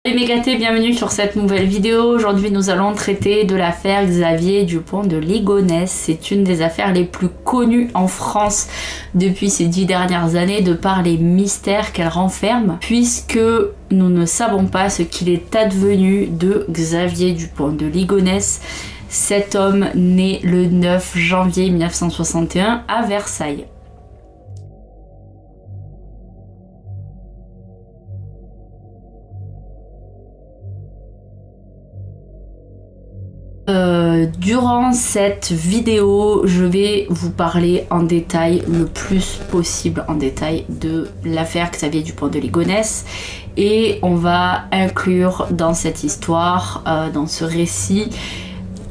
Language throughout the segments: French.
Salut mes gâtés, bienvenue sur cette nouvelle vidéo. Aujourd'hui nous allons traiter de l'affaire Xavier Dupont de Ligonnès. C'est une des affaires les plus connues en France depuis ces 10 dernières années de par les mystères qu'elle renferme, puisque nous ne savons pas ce qu'il est advenu de Xavier Dupont de Ligonnès, cet homme né le 9 janvier 1961 à Versailles. Durant cette vidéo, je vais vous parler en détail, le plus possible en détail, de l'affaire Xavier Dupont de Ligonnès, et on va inclure dans cette histoire, dans ce récit,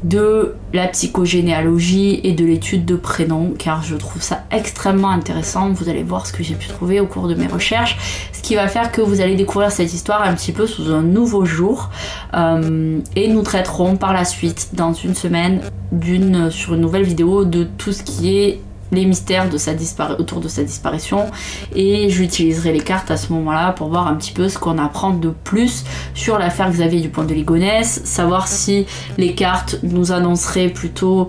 de la psychogénéalogie et de l'étude de prénoms, car je trouve ça extrêmement intéressant. Vous allez voir ce que j'ai pu trouver au cours de mes recherches, ce qui va faire que vous allez découvrir cette histoire un petit peu sous un nouveau jour, et nous traiterons par la suite dans une semaine sur une nouvelle vidéo de tout ce qui est les mystères de autour de sa disparition, et j'utiliserai les cartes à ce moment-là pour voir un petit peu ce qu'on apprend de plus sur l'affaire Xavier Dupont de Ligonnès, savoir si les cartes nous annonceraient plutôt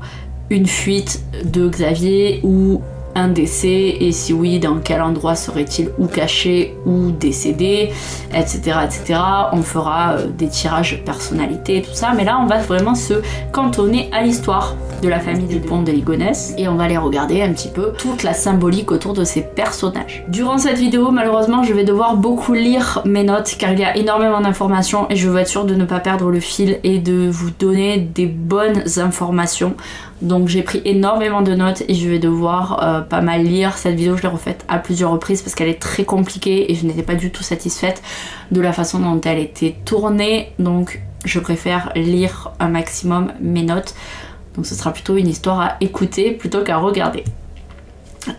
une fuite de Xavier ou un décès, et si oui, dans quel endroit serait-il ou caché ou décédé, etc. etc. On fera des tirages personnalité et tout ça, mais là on va vraiment se cantonner à l'histoire de la famille Dupont de Ligonnès et on va aller regarder un petit peu toute la symbolique autour de ces personnages. Durant cette vidéo, malheureusement, je vais devoir beaucoup lire mes notes car il y a énormément d'informations et je veux être sûre de ne pas perdre le fil et de vous donner des bonnes informations. Donc j'ai pris énormément de notes et je vais devoir pas mal lire. Cette vidéo je l'ai refaite à plusieurs reprises parce qu'elle est très compliquée et je n'étais pas du tout satisfaite de la façon dont elle était tournée. Donc je préfère lire un maximum mes notes. Donc ce sera plutôt une histoire à écouter plutôt qu'à regarder.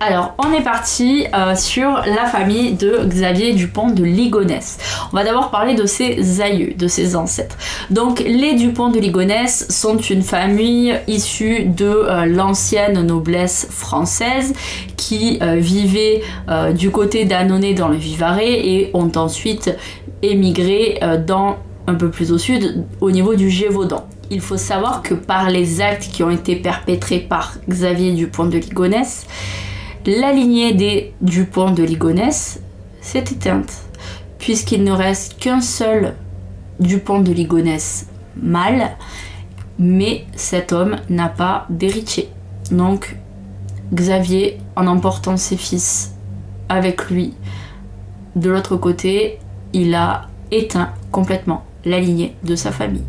Alors on est parti sur la famille de Xavier Dupont de Ligonnès. On va d'abord parler de ses aïeux, de ses ancêtres. Donc les Dupont de Ligonnès sont une famille issue de l'ancienne noblesse française qui vivait du côté d'Annonay dans le Vivarais et ont ensuite émigré un peu plus au sud au niveau du Gévaudan. Il faut savoir que par les actes qui ont été perpétrés par Xavier Dupont de Ligonnès, la lignée des Dupont de Ligonnès s'est éteinte, puisqu'il ne reste qu'un seul Dupont de Ligonnès mâle, mais cet homme n'a pas d'héritier. Donc Xavier, en emportant ses fils avec lui, de l'autre côté, il a éteint complètement la lignée de sa famille.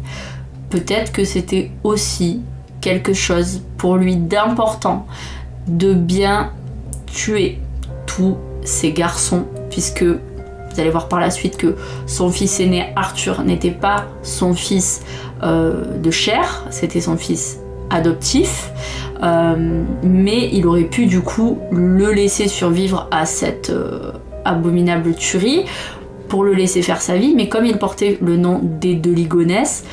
Peut-être que c'était aussi quelque chose pour lui d'important de bien tuer tous ces garçons, puisque vous allez voir par la suite que son fils aîné Arthur n'était pas son fils de chair, c'était son fils adoptif, mais il aurait pu du coup le laisser survivre à cette abominable tuerie pour le laisser faire sa vie, mais comme il portait le nom des de Ligonnès,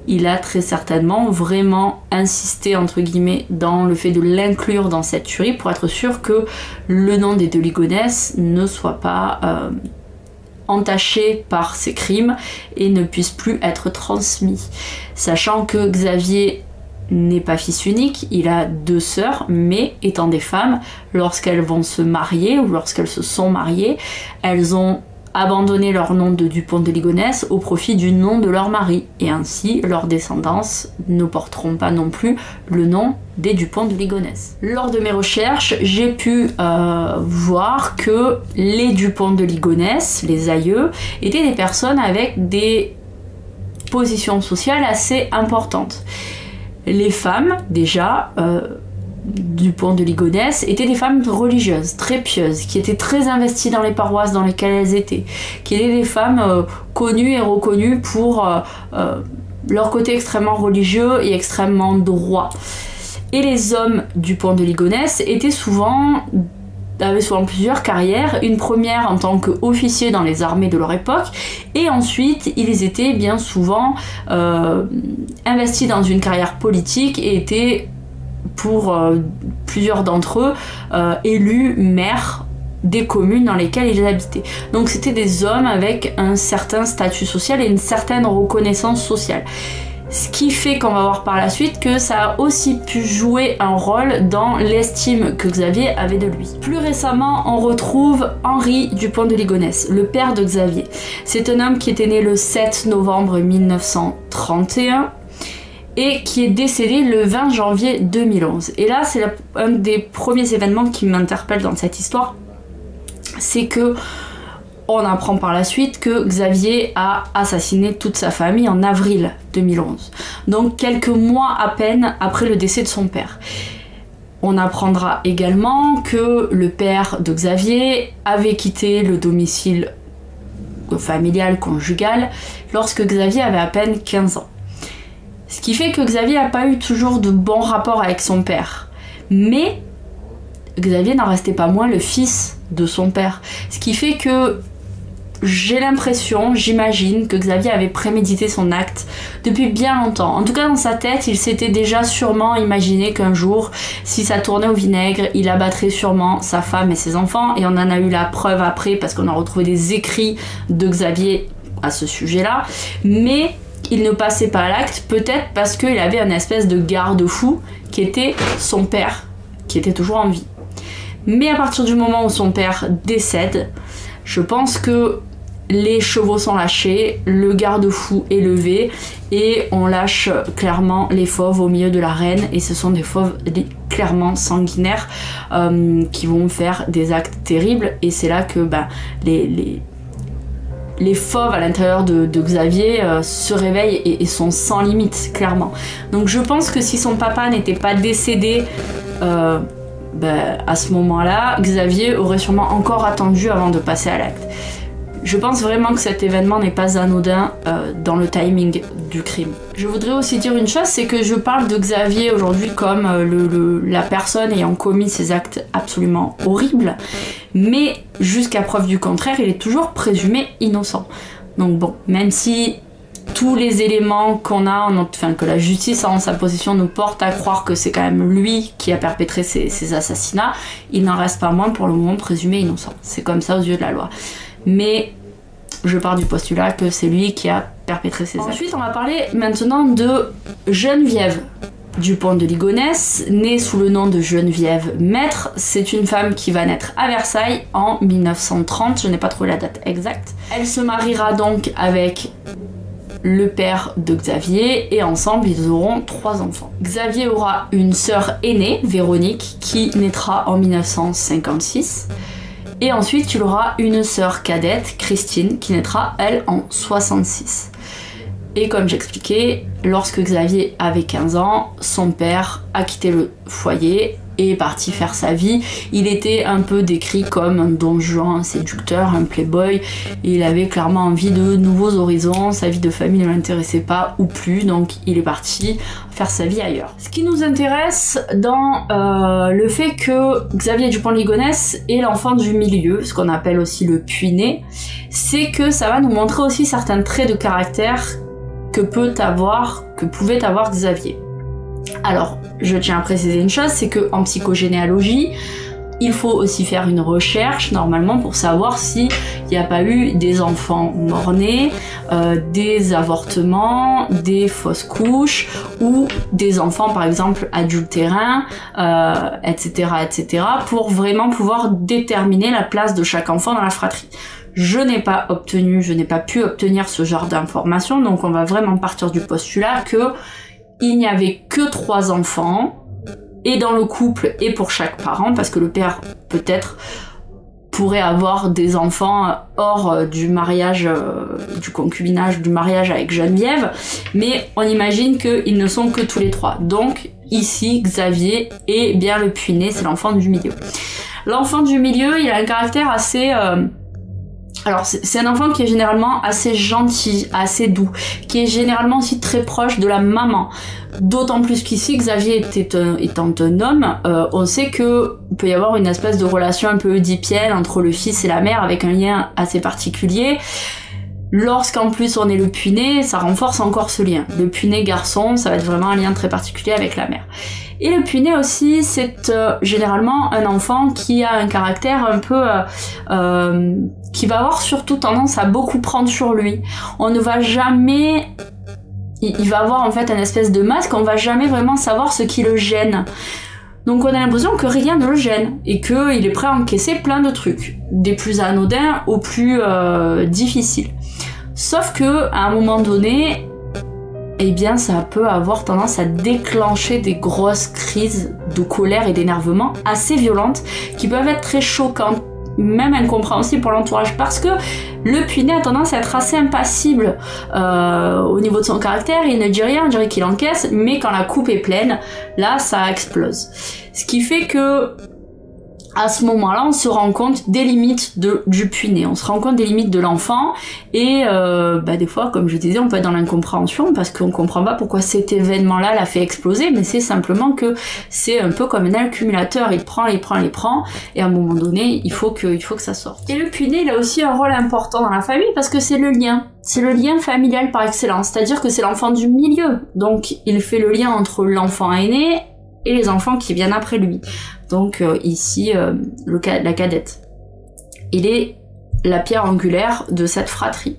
il a très certainement vraiment insisté entre guillemets dans le fait de l'inclure dans cette tuerie pour être sûr que le nom des de Ligonnès ne soit pas entaché par ces crimes et ne puisse plus être transmis. Sachant que Xavier n'est pas fils unique, il a deux sœurs, mais étant des femmes, lorsqu'elles vont se marier ou lorsqu'elles se sont mariées, elles ont abandonner leur nom de Dupont de Ligonnès au profit du nom de leur mari, et ainsi leurs descendance ne porteront pas non plus le nom des Dupont de Ligonnès. Lors de mes recherches, j'ai pu voir que les Dupont de Ligonnès, les aïeux, étaient des personnes avec des positions sociales assez importantes. Les femmes, déjà, Dupont de Ligonnès étaient des femmes religieuses, très pieuses, qui étaient très investies dans les paroisses dans lesquelles elles étaient, qui étaient des femmes connues et reconnues pour leur côté extrêmement religieux et extrêmement droit. Et les hommes Dupont de Ligonnès avaient souvent plusieurs carrières, une première en tant qu'officiers dans les armées de leur époque, et ensuite ils étaient bien souvent investis dans une carrière politique et étaient pour plusieurs d'entre eux élus maires des communes dans lesquelles ils habitaient. Donc c'était des hommes avec un certain statut social et une certaine reconnaissance sociale. Ce qui fait qu'on va voir par la suite que ça a aussi pu jouer un rôle dans l'estime que Xavier avait de lui. Plus récemment, on retrouve Henri Dupont de Ligonnès, le père de Xavier. C'est un homme qui était né le 7 novembre 1931 et qui est décédé le 20 janvier 2011. Et là, c'est un des premiers événements qui m'interpelle dans cette histoire, c'est que on apprend par la suite que Xavier a assassiné toute sa famille en avril 2011, donc quelques mois à peine après le décès de son père. On apprendra également que le père de Xavier avait quitté le domicile familial, conjugal, lorsque Xavier avait à peine 15 ans. Ce qui fait que Xavier n'a pas eu toujours de bons rapports avec son père. Mais Xavier n'en restait pas moins le fils de son père. Ce qui fait que j'ai l'impression, j'imagine, que Xavier avait prémédité son acte depuis bien longtemps. En tout cas, dans sa tête, il s'était déjà sûrement imaginé qu'un jour, si ça tournait au vinaigre, il abattrait sûrement sa femme et ses enfants. Et on en a eu la preuve après, parce qu'on a retrouvé des écrits de Xavier à ce sujet-là. Mais il ne passait pas à l'acte, peut-être parce qu'il avait une espèce de garde-fou qui était son père, qui était toujours en vie. Mais à partir du moment où son père décède, je pense que les chevaux sont lâchés, le garde-fou est levé et on lâche clairement les fauves au milieu de l'arène, et ce sont des fauves clairement sanguinaires qui vont faire des actes terribles, et c'est là que les fauves à l'intérieur de Xavier se réveillent et sont sans limite, clairement. Donc je pense que si son papa n'était pas décédé à ce moment-là, Xavier aurait sûrement encore attendu avant de passer à l'acte. Je pense vraiment que cet événement n'est pas anodin dans le timing du crime. Je voudrais aussi dire une chose, c'est que je parle de Xavier aujourd'hui comme la personne ayant commis ces actes absolument horribles, mais jusqu'à preuve du contraire, il est toujours présumé innocent. Donc bon, même si tous les éléments qu'on a, que la justice a en sa possession nous portent à croire que c'est quand même lui qui a perpétré ces assassinats, il n'en reste pas moins pour le moment présumé innocent. C'est comme ça aux yeux de la loi. Mais je pars du postulat que c'est lui qui a perpétré ces actes. Ensuite, on va parler maintenant de Geneviève Dupont de Ligonnès, née sous le nom de Geneviève Maître. C'est une femme qui va naître à Versailles en 1930, je n'ai pas trouvé la date exacte. Elle se mariera donc avec le père de Xavier, et ensemble ils auront 3 enfants. Xavier aura une sœur aînée, Véronique, qui naîtra en 1956. Et ensuite, il aura une sœur cadette, Christine, qui naîtra, elle, en 66. Et comme j'expliquais, lorsque Xavier avait 15 ans, son père a quitté le foyer et est parti faire sa vie. Il était un peu décrit comme un don Juan, un séducteur, un playboy, et il avait clairement envie de nouveaux horizons. Sa vie de famille ne l'intéressait pas ou plus, donc il est parti faire sa vie ailleurs. Ce qui nous intéresse dans le fait que Xavier Dupont de Ligonnès est l'enfant du milieu, ce qu'on appelle aussi le puiné, c'est que ça va nous montrer aussi certains traits de caractère que pouvait avoir Xavier. Alors, je tiens à préciser une chose, c'est qu'en psychogénéalogie, il faut aussi faire une recherche normalement pour savoir s'il n'y a pas eu des enfants mort-nés, des avortements, des fausses couches, ou des enfants par exemple adultérins, etc., etc., pour vraiment pouvoir déterminer la place de chaque enfant dans la fratrie. Je n'ai pas pu obtenir ce genre d'informations, donc on va vraiment partir du postulat que il n'y avait que 3 enfants, et dans le couple et pour chaque parent, parce que le père peut-être pourrait avoir des enfants hors du mariage, du concubinage, du mariage avec Geneviève, mais on imagine qu'ils ne sont que tous les 3. Donc ici, Xavier est bien le puiné, c'est l'enfant du milieu. L'enfant du milieu, il a un caractère assez... Alors c'est un enfant qui est généralement assez gentil, assez doux, qui est généralement aussi très proche de la maman. D'autant plus qu'ici, Xavier étant un homme, on sait que peut y avoir une espèce de relation un peu oedipienne entre le fils et la mère, avec un lien assez particulier. Lorsqu'en plus on est le puiné, ça renforce encore ce lien. Le puiné garçon, ça va être vraiment un lien très particulier avec la mère. Et le puiné aussi, c'est généralement un enfant qui a un caractère un peu... qui va avoir surtout tendance à beaucoup prendre sur lui. On ne va jamais... Il va avoir en fait un espèce de masque, on va jamais vraiment savoir ce qui le gêne. Donc on a l'impression que rien ne le gêne et qu'il est prêt à encaisser plein de trucs, des plus anodins aux plus difficiles. Sauf que à un moment donné, eh bien ça peut avoir tendance à déclencher des grosses crises de colère et d'énervement assez violentes qui peuvent être très choquantes, même incompréhensibles pour l'entourage, parce que le puiné a tendance à être assez impassible au niveau de son caractère. Il ne dit rien, on dirait qu'il encaisse, mais quand la coupe est pleine, là ça explose. Ce qui fait que à ce moment-là, on se rend compte des limites du puiné, on se rend compte des limites de l'enfant, et des fois, comme je disais, on peut être dans l'incompréhension parce qu'on comprend pas pourquoi cet événement-là l'a fait exploser, mais c'est simplement que c'est un peu comme un accumulateur, il prend, et à un moment donné, il faut que ça sorte. Et le puiné, il a aussi un rôle important dans la famille parce que c'est le lien familial par excellence, c'est-à-dire que c'est l'enfant du milieu, donc il fait le lien entre l'enfant aîné et les enfants qui viennent après lui. Donc ici, la cadette. Il est la pierre angulaire de cette fratrie.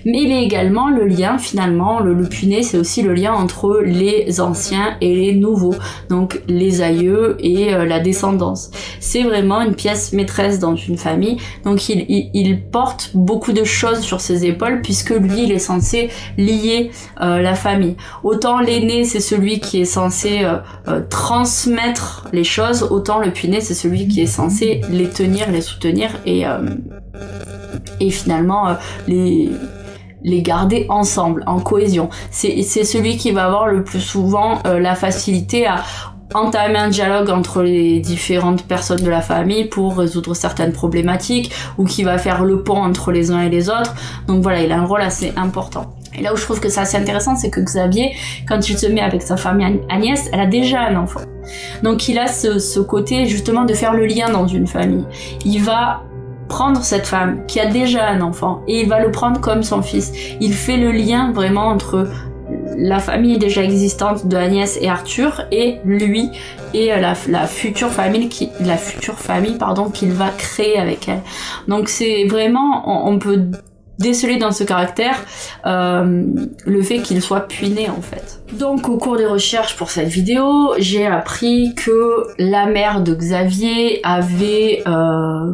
Mais il est également le lien, finalement, le puiné, c'est aussi le lien entre les anciens et les nouveaux, donc les aïeux et la descendance. C'est vraiment une pièce maîtresse dans une famille, donc il porte beaucoup de choses sur ses épaules, puisque lui, il est censé lier la famille. Autant l'aîné, c'est celui qui est censé transmettre les choses, autant le puiné, c'est celui qui est censé les tenir, les soutenir et finalement les garder ensemble, en cohésion. C'est celui qui va avoir le plus souvent la facilité à entamer un dialogue entre les différentes personnes de la famille pour résoudre certaines problématiques, ou qui va faire le pont entre les uns et les autres. Donc voilà, il a un rôle assez important. Et là où je trouve que c'est assez intéressant, c'est que Xavier, quand il se met avec sa femme Agnès, elle a déjà un enfant. Donc il a ce côté justement de faire le lien dans une famille. Il va prendre cette femme qui a déjà un enfant et il va le prendre comme son fils. Il fait le lien vraiment entre la famille déjà existante de Agnès et Arthur et lui et la future famille qu'il va créer avec elle. Donc c'est vraiment, on peut déceler dans ce caractère le fait qu'il soit puiné en fait. Donc au cours des recherches pour cette vidéo, j'ai appris que la mère de Xavier avait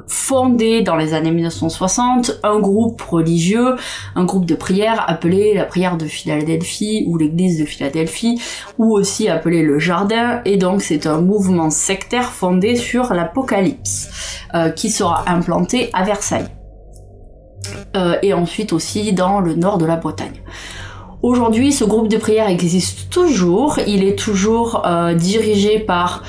fondé dans les années 1960 un groupe religieux, un groupe de prière appelé la prière de Philadelphie ou l'église de Philadelphie, ou aussi appelé le jardin, et donc c'est un mouvement sectaire fondé sur l'Apocalypse qui sera implanté à Versailles. Et ensuite aussi dans le nord de la Bretagne. Aujourd'hui, ce groupe de prière existe toujours, il est toujours dirigé par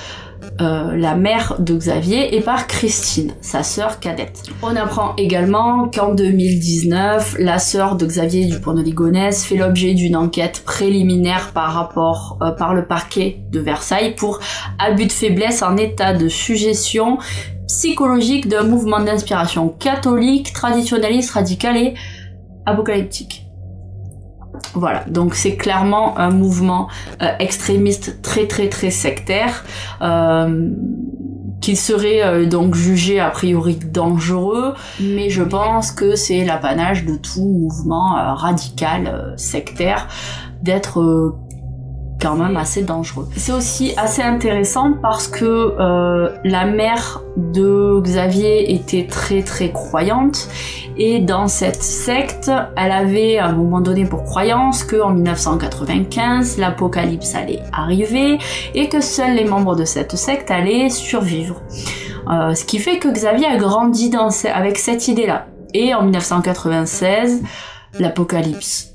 la mère de Xavier et par Christine, sa sœur cadette. On apprend également qu'en 2019, la sœur de Xavier Dupont de Ligonnès fait l'objet d'une enquête préliminaire par le parquet de Versailles pour abus de faiblesse en état de suggestion psychologique d'un mouvement d'inspiration catholique, traditionnaliste, radical et apocalyptique. Voilà, donc c'est clairement un mouvement extrémiste très sectaire, qui serait donc jugé a priori dangereux, mais je pense que c'est l'apanage de tout mouvement radical, sectaire, d'être quand même assez dangereux. C'est aussi assez intéressant parce que la mère de Xavier était très croyante, et dans cette secte, elle avait à un moment donné pour croyance qu'en 1995, l'apocalypse allait arriver et que seuls les membres de cette secte allaient survivre. Ce qui fait que Xavier a grandi avec cette idée-là. Et en 1996, l'apocalypse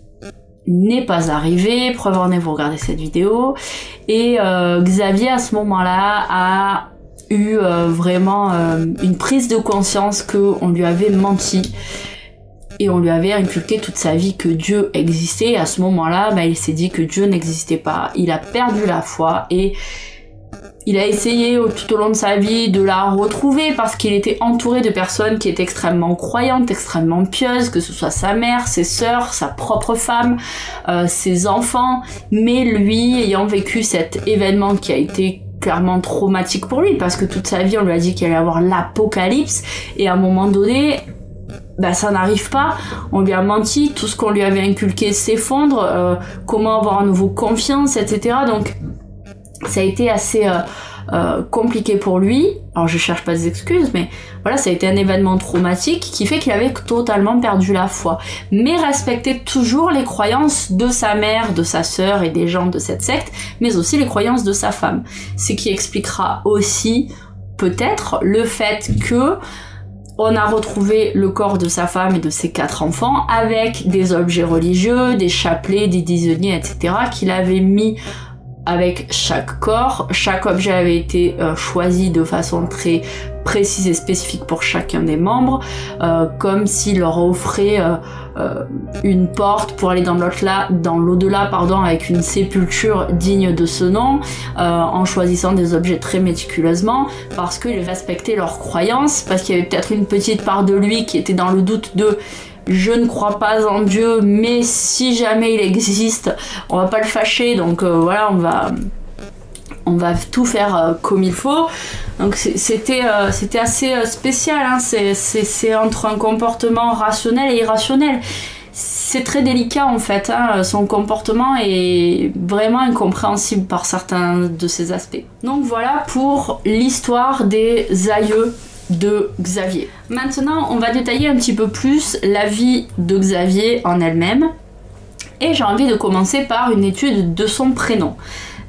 n'est pas arrivé, preuve en est, vous regardez cette vidéo, et Xavier à ce moment-là a eu vraiment une prise de conscience qu'on lui avait menti et on lui avait inculqué toute sa vie que Dieu existait, et à ce moment-là, il s'est dit que Dieu n'existait pas, il a perdu la foi et Il a essayé tout au long de sa vie de la retrouver parce qu'il était entouré de personnes qui étaient extrêmement croyantes, extrêmement pieuses, que ce soit sa mère, ses sœurs, sa propre femme, ses enfants. Mais lui, ayant vécu cet événement qui a été clairement traumatique pour lui, parce que toute sa vie on lui a dit qu'il allait avoir l'apocalypse, et à un moment donné, bah ça n'arrive pas, on lui a menti, tout ce qu'on lui avait inculqué s'effondre, comment avoir à nouveau confiance, etc. Donc ça a été assez compliqué pour lui. Alors je cherche pas des excuses, mais voilà, ça a été un événement traumatique qui fait qu'il avait totalement perdu la foi. Mais respectait toujours les croyances de sa mère, de sa sœur et des gens de cette secte, mais aussi les croyances de sa femme. Ce qui expliquera aussi peut-être le fait que on a retrouvé le corps de sa femme et de ses 4 enfants avec des objets religieux, des chapelets, des disonniers, etc. qu'il avait mis avec chaque corps. Chaque objet avait été choisi de façon très précise et spécifique pour chacun des membres, comme s'il leur offrait une porte pour aller dans l'au-delà, avec une sépulture digne de ce nom, en choisissant des objets très méticuleusement, parce qu'il respectait leurs croyances, parce qu'il y avait peut-être une petite part de lui qui était dans le doute de je ne crois pas en Dieu, mais si jamais il existe, on va pas le fâcher, donc voilà, on va tout faire comme il faut. Donc c'était assez spécial, hein. C'est entre un comportement rationnel et irrationnel. C'est très délicat en fait, hein. Son comportement est vraiment incompréhensible par certains de ses aspects. Donc voilà pour l'histoire des aïeux de Xavier. Maintenant, on va détailler un petit peu plus la vie de Xavier en elle-même. Et j'ai envie de commencer par une étude de son prénom.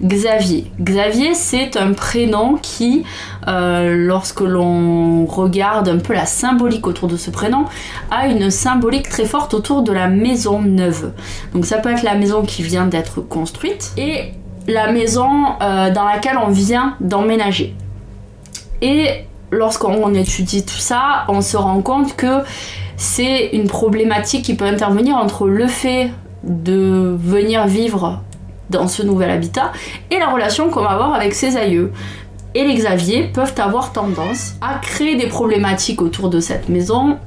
Xavier. Xavier, c'est un prénom qui, lorsque l'on regarde un peu la symbolique autour de ce prénom, a une symbolique très forte autour de la maison neuve. Donc ça peut être la maison qui vient d'être construite et la maison dans laquelle on vient d'emménager. Et lorsqu'on étudie tout ça, on se rend compte que c'est une problématique qui peut intervenir entre le fait de venir vivre dans ce nouvel habitat et la relation qu'on va avoir avec ses aïeux. Et les Xavier peuvent avoir tendance à créer des problématiques autour de cette maison,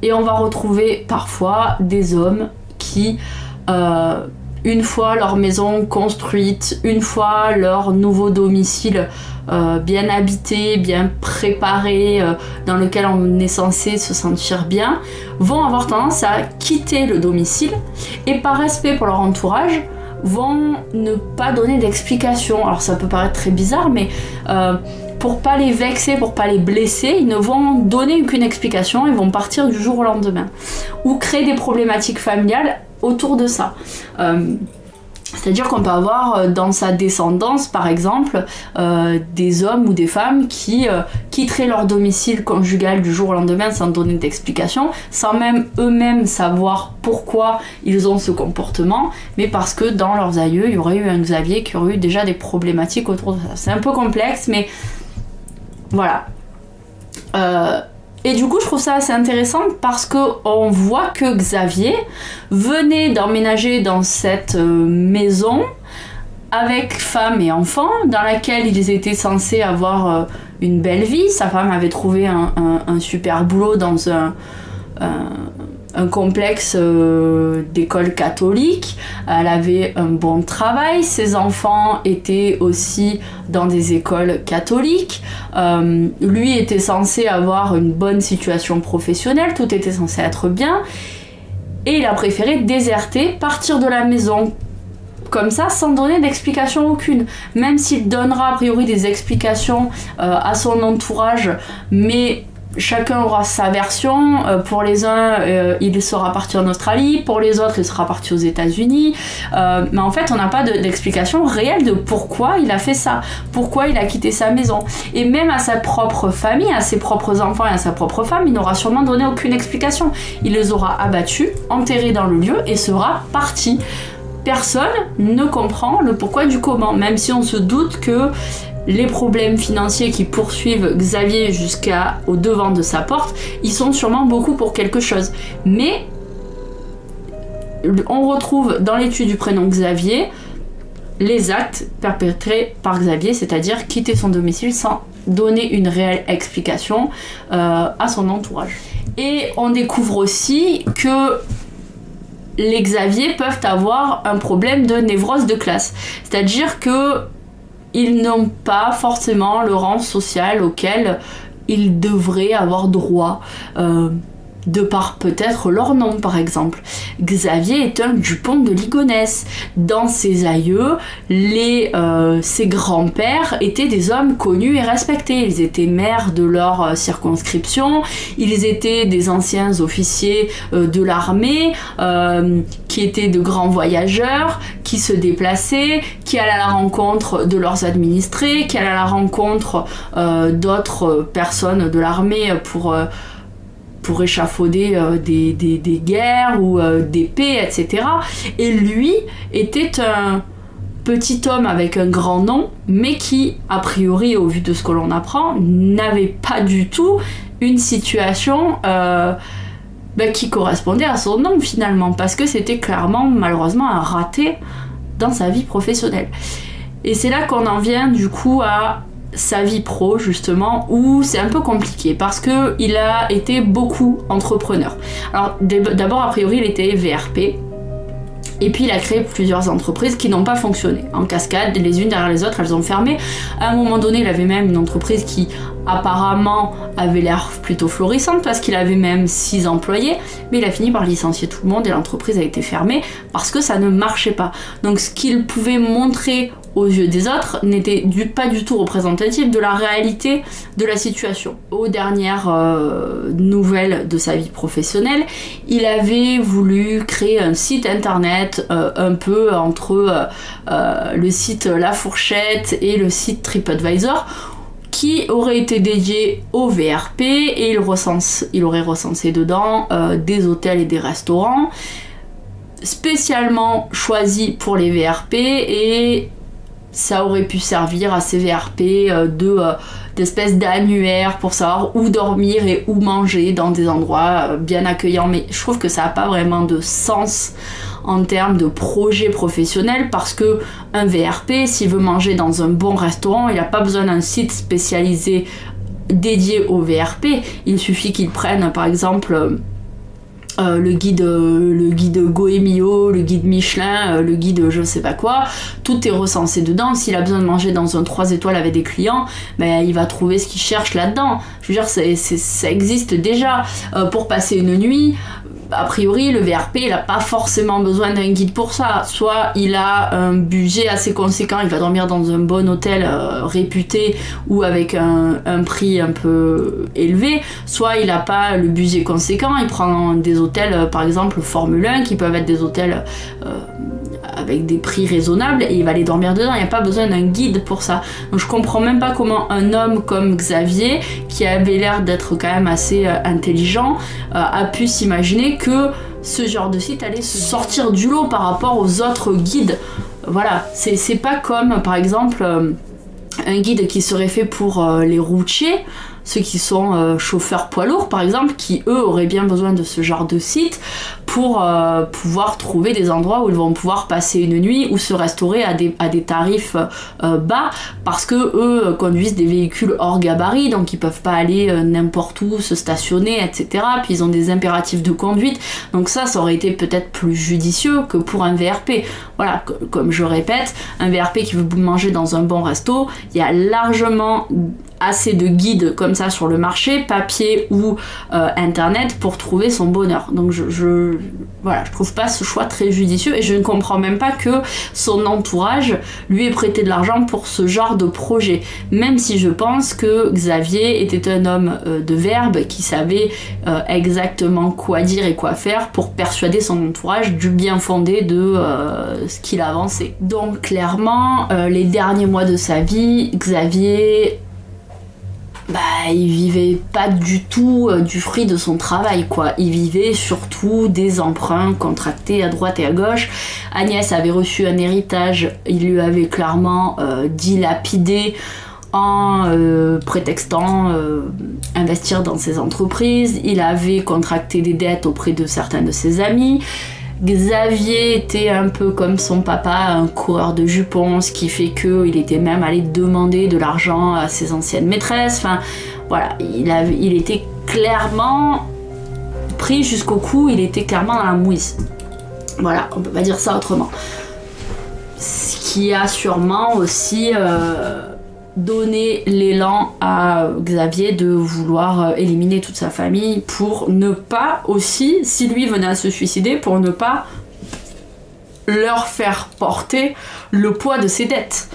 et on va retrouver parfois des hommes qui, une fois leur maison construite, une fois leur nouveau domicile bien habité, bien préparé, dans lequel on est censé se sentir bien, vont avoir tendance à quitter le domicile et par respect pour leur entourage vont ne pas donner d'explication. Alors ça peut paraître très bizarre, mais pour pas les vexer, pour pas les blesser, ils ne vont donner aucune explication, ils vont partir du jour au lendemain. Ou créer des problématiques familiales autour de ça. C'est-à-dire qu'on peut avoir dans sa descendance, par exemple, des hommes ou des femmes qui quitteraient leur domicile conjugal du jour au lendemain sans donner d'explication, sans même eux-mêmes savoir pourquoi ils ont ce comportement, mais parce que dans leurs aïeux, il y aurait eu un Xavier qui aurait eu déjà des problématiques autour de ça. C'est un peu complexe, mais voilà. Et du coup, je trouve ça assez intéressant parce qu'on voit que Xavier venait d'emménager dans cette maison avec femme et enfants, dans laquelle ils étaient censés avoir une belle vie. Sa femme avait trouvé un super boulot dans un complexe d'école catholique, elle avait un bon travail, ses enfants étaient aussi dans des écoles catholiques, lui était censé avoir une bonne situation professionnelle, tout était censé être bien, et il a préféré déserter, partir de la maison comme ça sans donner d'explication aucune, même s'il donnera a priori des explications à son entourage, mais chacun aura sa version. Pour les uns, il sera parti en Australie, pour les autres, il sera parti aux États-Unis. Mais en fait, on n'a pas d'explication réelle de pourquoi il a fait ça, pourquoi il a quitté sa maison. Et même à sa propre famille, à ses propres enfants et à sa propre femme, il n'aura sûrement donné aucune explication. Il les aura abattus, enterrés dans le lieu et sera parti. Personne ne comprend le pourquoi du comment, même si on se doute que les problèmes financiers qui poursuivent Xavier jusqu'au devant de sa porte, ils sont sûrement beaucoup pour quelque chose. Mais on retrouve dans l'étude du prénom Xavier les actes perpétrés par Xavier, c'est-à-dire quitter son domicile sans donner une réelle explication à son entourage. Et on découvre aussi que les Xavier peuvent avoir un problème de névrose de classe, c'est-à-dire que ils n'ont pas forcément le rang social auquel ils devraient avoir droit, de par peut-être leur nom par exemple. Xavier est un Dupont de Ligonnès. Dans ses aïeux, ses grands-pères étaient des hommes connus et respectés. Ils étaient maires de leur circonscription, ils étaient des anciens officiers de l'armée, qui étaient de grands voyageurs, qui se déplaçaient, qui allaient à la rencontre de leurs administrés, qui allaient à la rencontre d'autres personnes de l'armée pour échafauder des guerres ou des paix, etc. Et lui était un petit homme avec un grand nom, mais qui, a priori, au vu de ce que l'on apprend, n'avait pas du tout une situation qui correspondait à son nom finalement, parce que c'était clairement, malheureusement, un raté dans sa vie professionnelle. Et c'est là qu'on en vient du coup à sa vie pro justement, où c'est un peu compliqué parce que il a été beaucoup entrepreneur. Alors d'abord, a priori, il était VRP, et puis il a créé plusieurs entreprises qui n'ont pas fonctionné. En cascade, les unes derrière les autres, elles ont fermé. À un moment donné, il avait même une entreprise qui apparemment avait l'air plutôt florissante parce qu'il avait même 6 employés, mais il a fini par licencier tout le monde et l'entreprise a été fermée parce que ça ne marchait pas. Donc ce qu'il pouvait montrer aux yeux des autres n'était pas du tout représentatif de la réalité de la situation. Aux dernières nouvelles de sa vie professionnelle, il avait voulu créer un site internet un peu entre le site La Fourchette et le site TripAdvisor, qui aurait été dédié au VRP, et il aurait recensé dedans des hôtels et des restaurants spécialement choisis pour les VRP, et ça aurait pu servir à ces VRP d'espèce d'annuaire pour savoir où dormir et où manger dans des endroits bien accueillants. Mais je trouve que ça n'a pas vraiment de sens en termes de projet professionnel, parce que un VRP, s'il veut manger dans un bon restaurant, il n'a pas besoin d'un site spécialisé dédié au VRP. Il suffit qu'il prenne par exemple le guide Goemio, le guide Michelin, le guide je sais pas quoi, tout est recensé dedans. S'il a besoin de manger dans un 3 étoiles avec des clients, ben, il va trouver ce qu'il cherche là-dedans. Je veux dire, ça existe déjà. Pour passer une nuit, a priori, le VRP, il n'a pas forcément besoin d'un guide pour ça. Soit il a un budget assez conséquent, il va dormir dans un bon hôtel réputé ou avec un prix un peu élevé, soit il n'a pas le budget conséquent, il prend des hôtels, par exemple Formule 1, qui peuvent être des hôtels avec des prix raisonnables, et il va aller dormir dedans. Il n'y a pas besoin d'un guide pour ça. Donc je comprends même pas comment un homme comme Xavier, qui avait l'air d'être quand même assez intelligent, a pu s'imaginer que ce genre de site allait sortir du lot par rapport aux autres guides. Voilà, c'est pas comme par exemple un guide qui serait fait pour les routiers, ceux qui sont chauffeurs poids lourds par exemple, qui eux auraient bien besoin de ce genre de site pour pouvoir trouver des endroits où ils vont pouvoir passer une nuit ou se restaurer à des tarifs bas, parce que eux conduisent des véhicules hors gabarit, donc ils peuvent pas aller n'importe où se stationner, etc. Puis ils ont des impératifs de conduite, donc ça aurait été peut-être plus judicieux que pour un VRP. Voilà, comme je répète, un VRP qui veut manger dans un bon resto, il y a largement assez de guides comme ça sur le marché, papier ou internet, pour trouver son bonheur. Donc voilà, je trouve pas ce choix très judicieux, et je ne comprends même pas que son entourage lui ait prêté de l'argent pour ce genre de projet, même si je pense que Xavier était un homme de verbe, qui savait exactement quoi dire et quoi faire pour persuader son entourage du bien fondé de ce qu'il avançait. Donc clairement, les derniers mois de sa vie, Xavier, il vivait pas du tout du fruit de son travail, quoi. Il vivait surtout des emprunts contractés à droite et à gauche. Agnès avait reçu un héritage, il lui avait clairement dilapidé en prétextant investir dans ses entreprises. Il avait contracté des dettes auprès de certains de ses amis. Xavier était un peu comme son papa, un coureur de jupons, ce qui fait qu'il était même allé demander de l'argent à ses anciennes maîtresses. Enfin, voilà, il était clairement pris jusqu'au cou, il était clairement dans la mouise. Voilà, on peut pas dire ça autrement. Ce qui a sûrement aussi donné l'élan à Xavier de vouloir éliminer toute sa famille pour ne pas aussi, si lui venait à se suicider, pour ne pas leur faire porter le poids de ses dettes.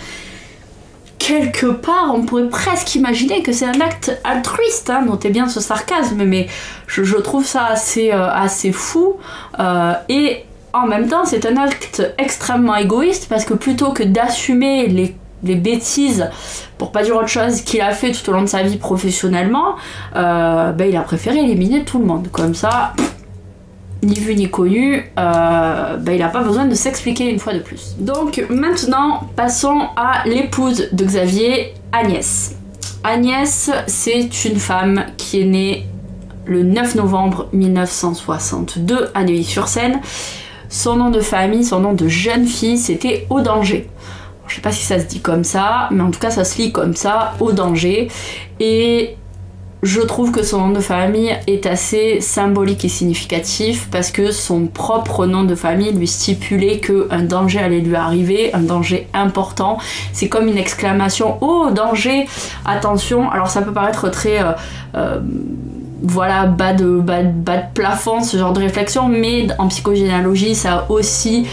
Quelque part, on pourrait presque imaginer que c'est un acte altruiste, hein, notez bien ce sarcasme, mais je trouve ça assez fou, et en même temps, c'est un acte extrêmement égoïste, parce que plutôt que d'assumer les bêtises, pour pas dire autre chose, qu'il a fait tout au long de sa vie professionnellement, il a préféré éliminer tout le monde. Comme ça, ni vu ni connu, il n'a pas besoin de s'expliquer une fois de plus. Donc maintenant, passons à l'épouse de Xavier, Agnès. Agnès, c'est une femme qui est née le 9 novembre 1962 à Neuilly-sur-Seine. Son nom de famille, son nom de jeune fille, c'était Audanger. Je sais pas si ça se dit comme ça, mais en tout cas ça se lit comme ça, Audanger. Et je trouve que son nom de famille est assez symbolique et significatif parce que son propre nom de famille lui stipulait qu'un danger allait lui arriver, un danger important. C'est comme une exclamation « Oh, danger, attention !» Alors ça peut paraître très... voilà, bas de plafond, ce genre de réflexion, mais en psychogénéalogie, ça a aussi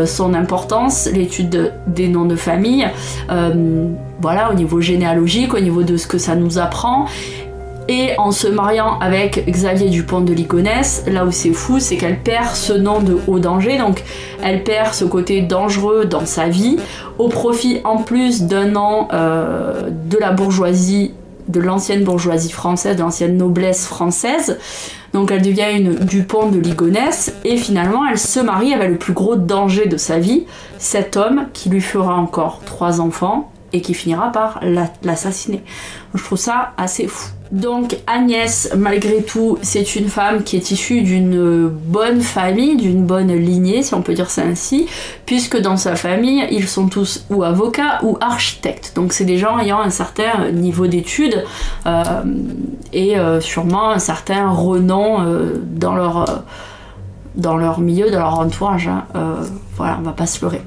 son importance, l'étude des noms de famille, voilà, au niveau généalogique, au niveau de ce que ça nous apprend. Et en se mariant avec Xavier Dupont de Ligonnès, là où c'est fou, c'est qu'elle perd ce nom de Audanger, donc elle perd ce côté dangereux dans sa vie, au profit en plus d'un nom de la bourgeoisie, de l'ancienne bourgeoisie française, de l'ancienne noblesse française. Donc elle devient une Dupont de Ligonnès et finalement elle se marie avec le plus gros danger de sa vie, cet homme qui lui fera encore 3 enfants et qui finira par l'assassiner. Je trouve ça assez fou. Donc Agnès, malgré tout, c'est une femme qui est issue d'une bonne famille, d'une bonne lignée, si on peut dire ça ainsi, puisque dans sa famille, ils sont tous ou avocats ou architectes. Donc c'est des gens ayant un certain niveau d'études et sûrement un certain renom dans leur milieu, dans leur entourage. Hein. Voilà, on va pas se leurrer.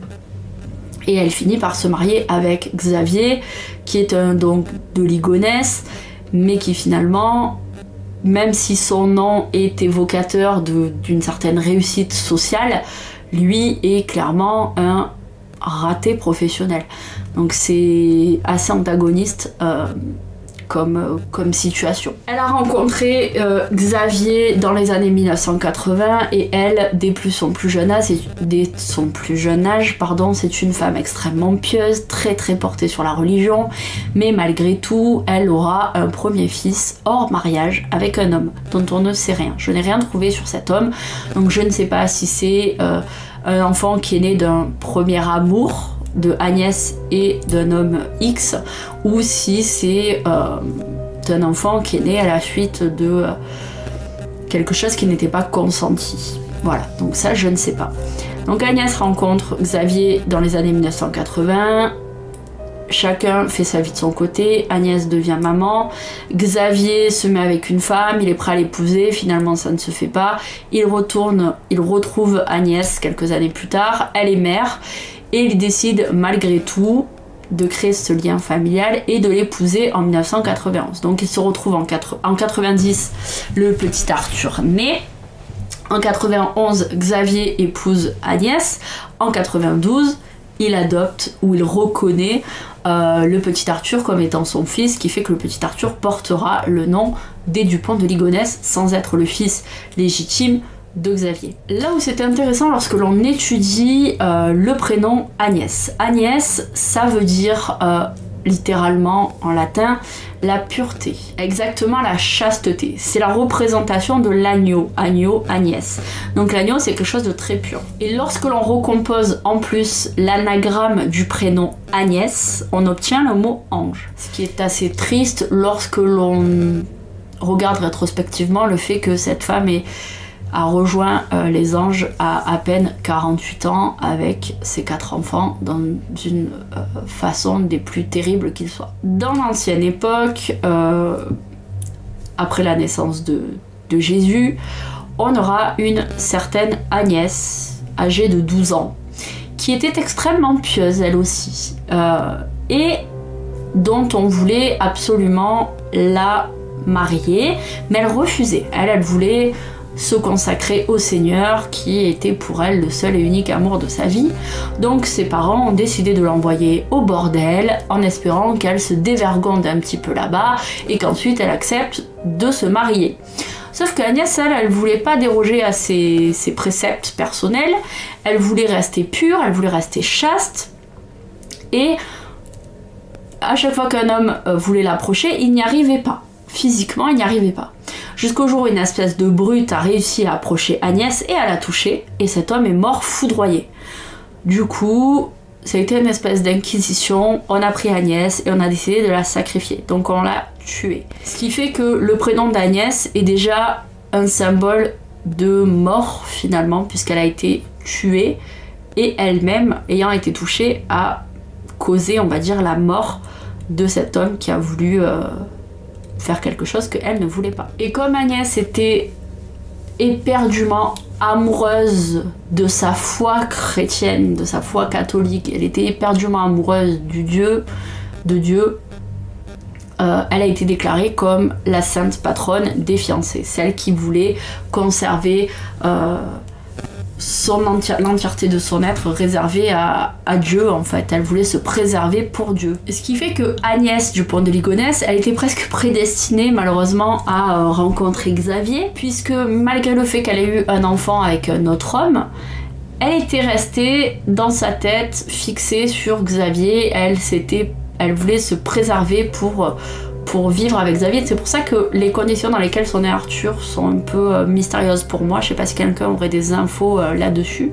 Et elle finit par se marier avec Xavier, qui est donc de Ligonnès, mais qui finalement, même si son nom est évocateur d'une certaine réussite sociale, lui est clairement un raté professionnel. Donc c'est assez antagoniste comme situation. Elle a rencontré Xavier dans les années 1980 et elle, dès son plus jeune âge, c'est une femme extrêmement pieuse, très portée sur la religion, mais malgré tout, elle aura un premier fils hors mariage avec un homme dont on ne sait rien. Je n'ai rien trouvé sur cet homme, donc je ne sais pas si c'est un enfant qui est né d'un premier amour de Agnès et d'un homme X, ou si c'est un enfant qui est né à la suite de quelque chose qui n'était pas consenti. Voilà, donc ça je ne sais pas. Donc Agnès rencontre Xavier dans les années 1980, chacun fait sa vie de son côté, Agnès devient maman, Xavier se met avec une femme, il est prêt à l'épouser, finalement ça ne se fait pas, il retrouve Agnès quelques années plus tard, elle est mère, et il décide malgré tout de créer ce lien familial et de l'épouser en 1991. Donc il se retrouve en 90, le petit Arthur naît. En 91, Xavier épouse Agnès. En 92, il adopte ou il reconnaît le petit Arthur comme étant son fils, ce qui fait que le petit Arthur portera le nom des Dupont de Ligonnès sans être le fils légitime de Xavier. Là où c'est intéressant lorsque l'on étudie le prénom Agnès. Agnès, ça veut dire littéralement en latin la pureté, exactement la chasteté. C'est la représentation de l'agneau, agneau, Agnès. Donc l'agneau c'est quelque chose de très pur. Et lorsque l'on recompose en plus l'anagramme du prénom Agnès, on obtient le mot ange. Ce qui est assez triste lorsque l'on regarde rétrospectivement le fait que cette femme est a rejoint les anges à peine 48 ans avec ses 4 enfants dans une façon des plus terribles qu'il soit. Dans l'ancienne époque, après la naissance de Jésus, on aura une certaine Agnès, âgée de 12 ans, qui était extrêmement pieuse elle aussi, et dont on voulait absolument la marier, mais elle refusait. Elle voulait se consacrer au Seigneur qui était pour elle le seul et unique amour de sa vie. Donc ses parents ont décidé de l'envoyer au bordel en espérant qu'elle se dévergonde un petit peu là-bas et qu'ensuite elle accepte de se marier. Sauf qu'Agnès, elle voulait pas déroger à ses préceptes personnels, elle voulait rester pure, elle voulait rester chaste, et à chaque fois qu'un homme voulait l'approcher, il n'y arrivait pas. Physiquement, il n'y arrivait pas. Jusqu'au jour où une espèce de brute a réussi à approcher Agnès et à la toucher, et cet homme est mort foudroyé. Du coup, ça a été une espèce d'inquisition, on a pris Agnès et on a décidé de la sacrifier, donc on l'a tuée. Ce qui fait que le prénom d'Agnès est déjà un symbole de mort finalement, puisqu'elle a été tuée, et elle-même, ayant été touchée, a causé, on va dire, la mort de cet homme qui a voulu faire quelque chose qu'elle ne voulait pas. Et comme Agnès était éperdument amoureuse de sa foi chrétienne, de sa foi catholique, elle était éperdument amoureuse de Dieu, elle a été déclarée comme la sainte patronne des fiancés, celle qui voulait conserver l'entièreté de son être réservée à Dieu en fait. Elle voulait se préserver pour Dieu. Ce qui fait que Agnès du Pont de Ligonnès, elle était presque prédestinée malheureusement à rencontrer Xavier, puisque malgré le fait qu'elle ait eu un enfant avec un autre homme, elle était restée dans sa tête fixée sur Xavier. Elle voulait se préserver pour vivre avec Xavier. C'est pour ça que les conditions dans lesquelles sont nés Arthur sont un peu mystérieuses pour moi. Je sais pas si quelqu'un aurait des infos là-dessus.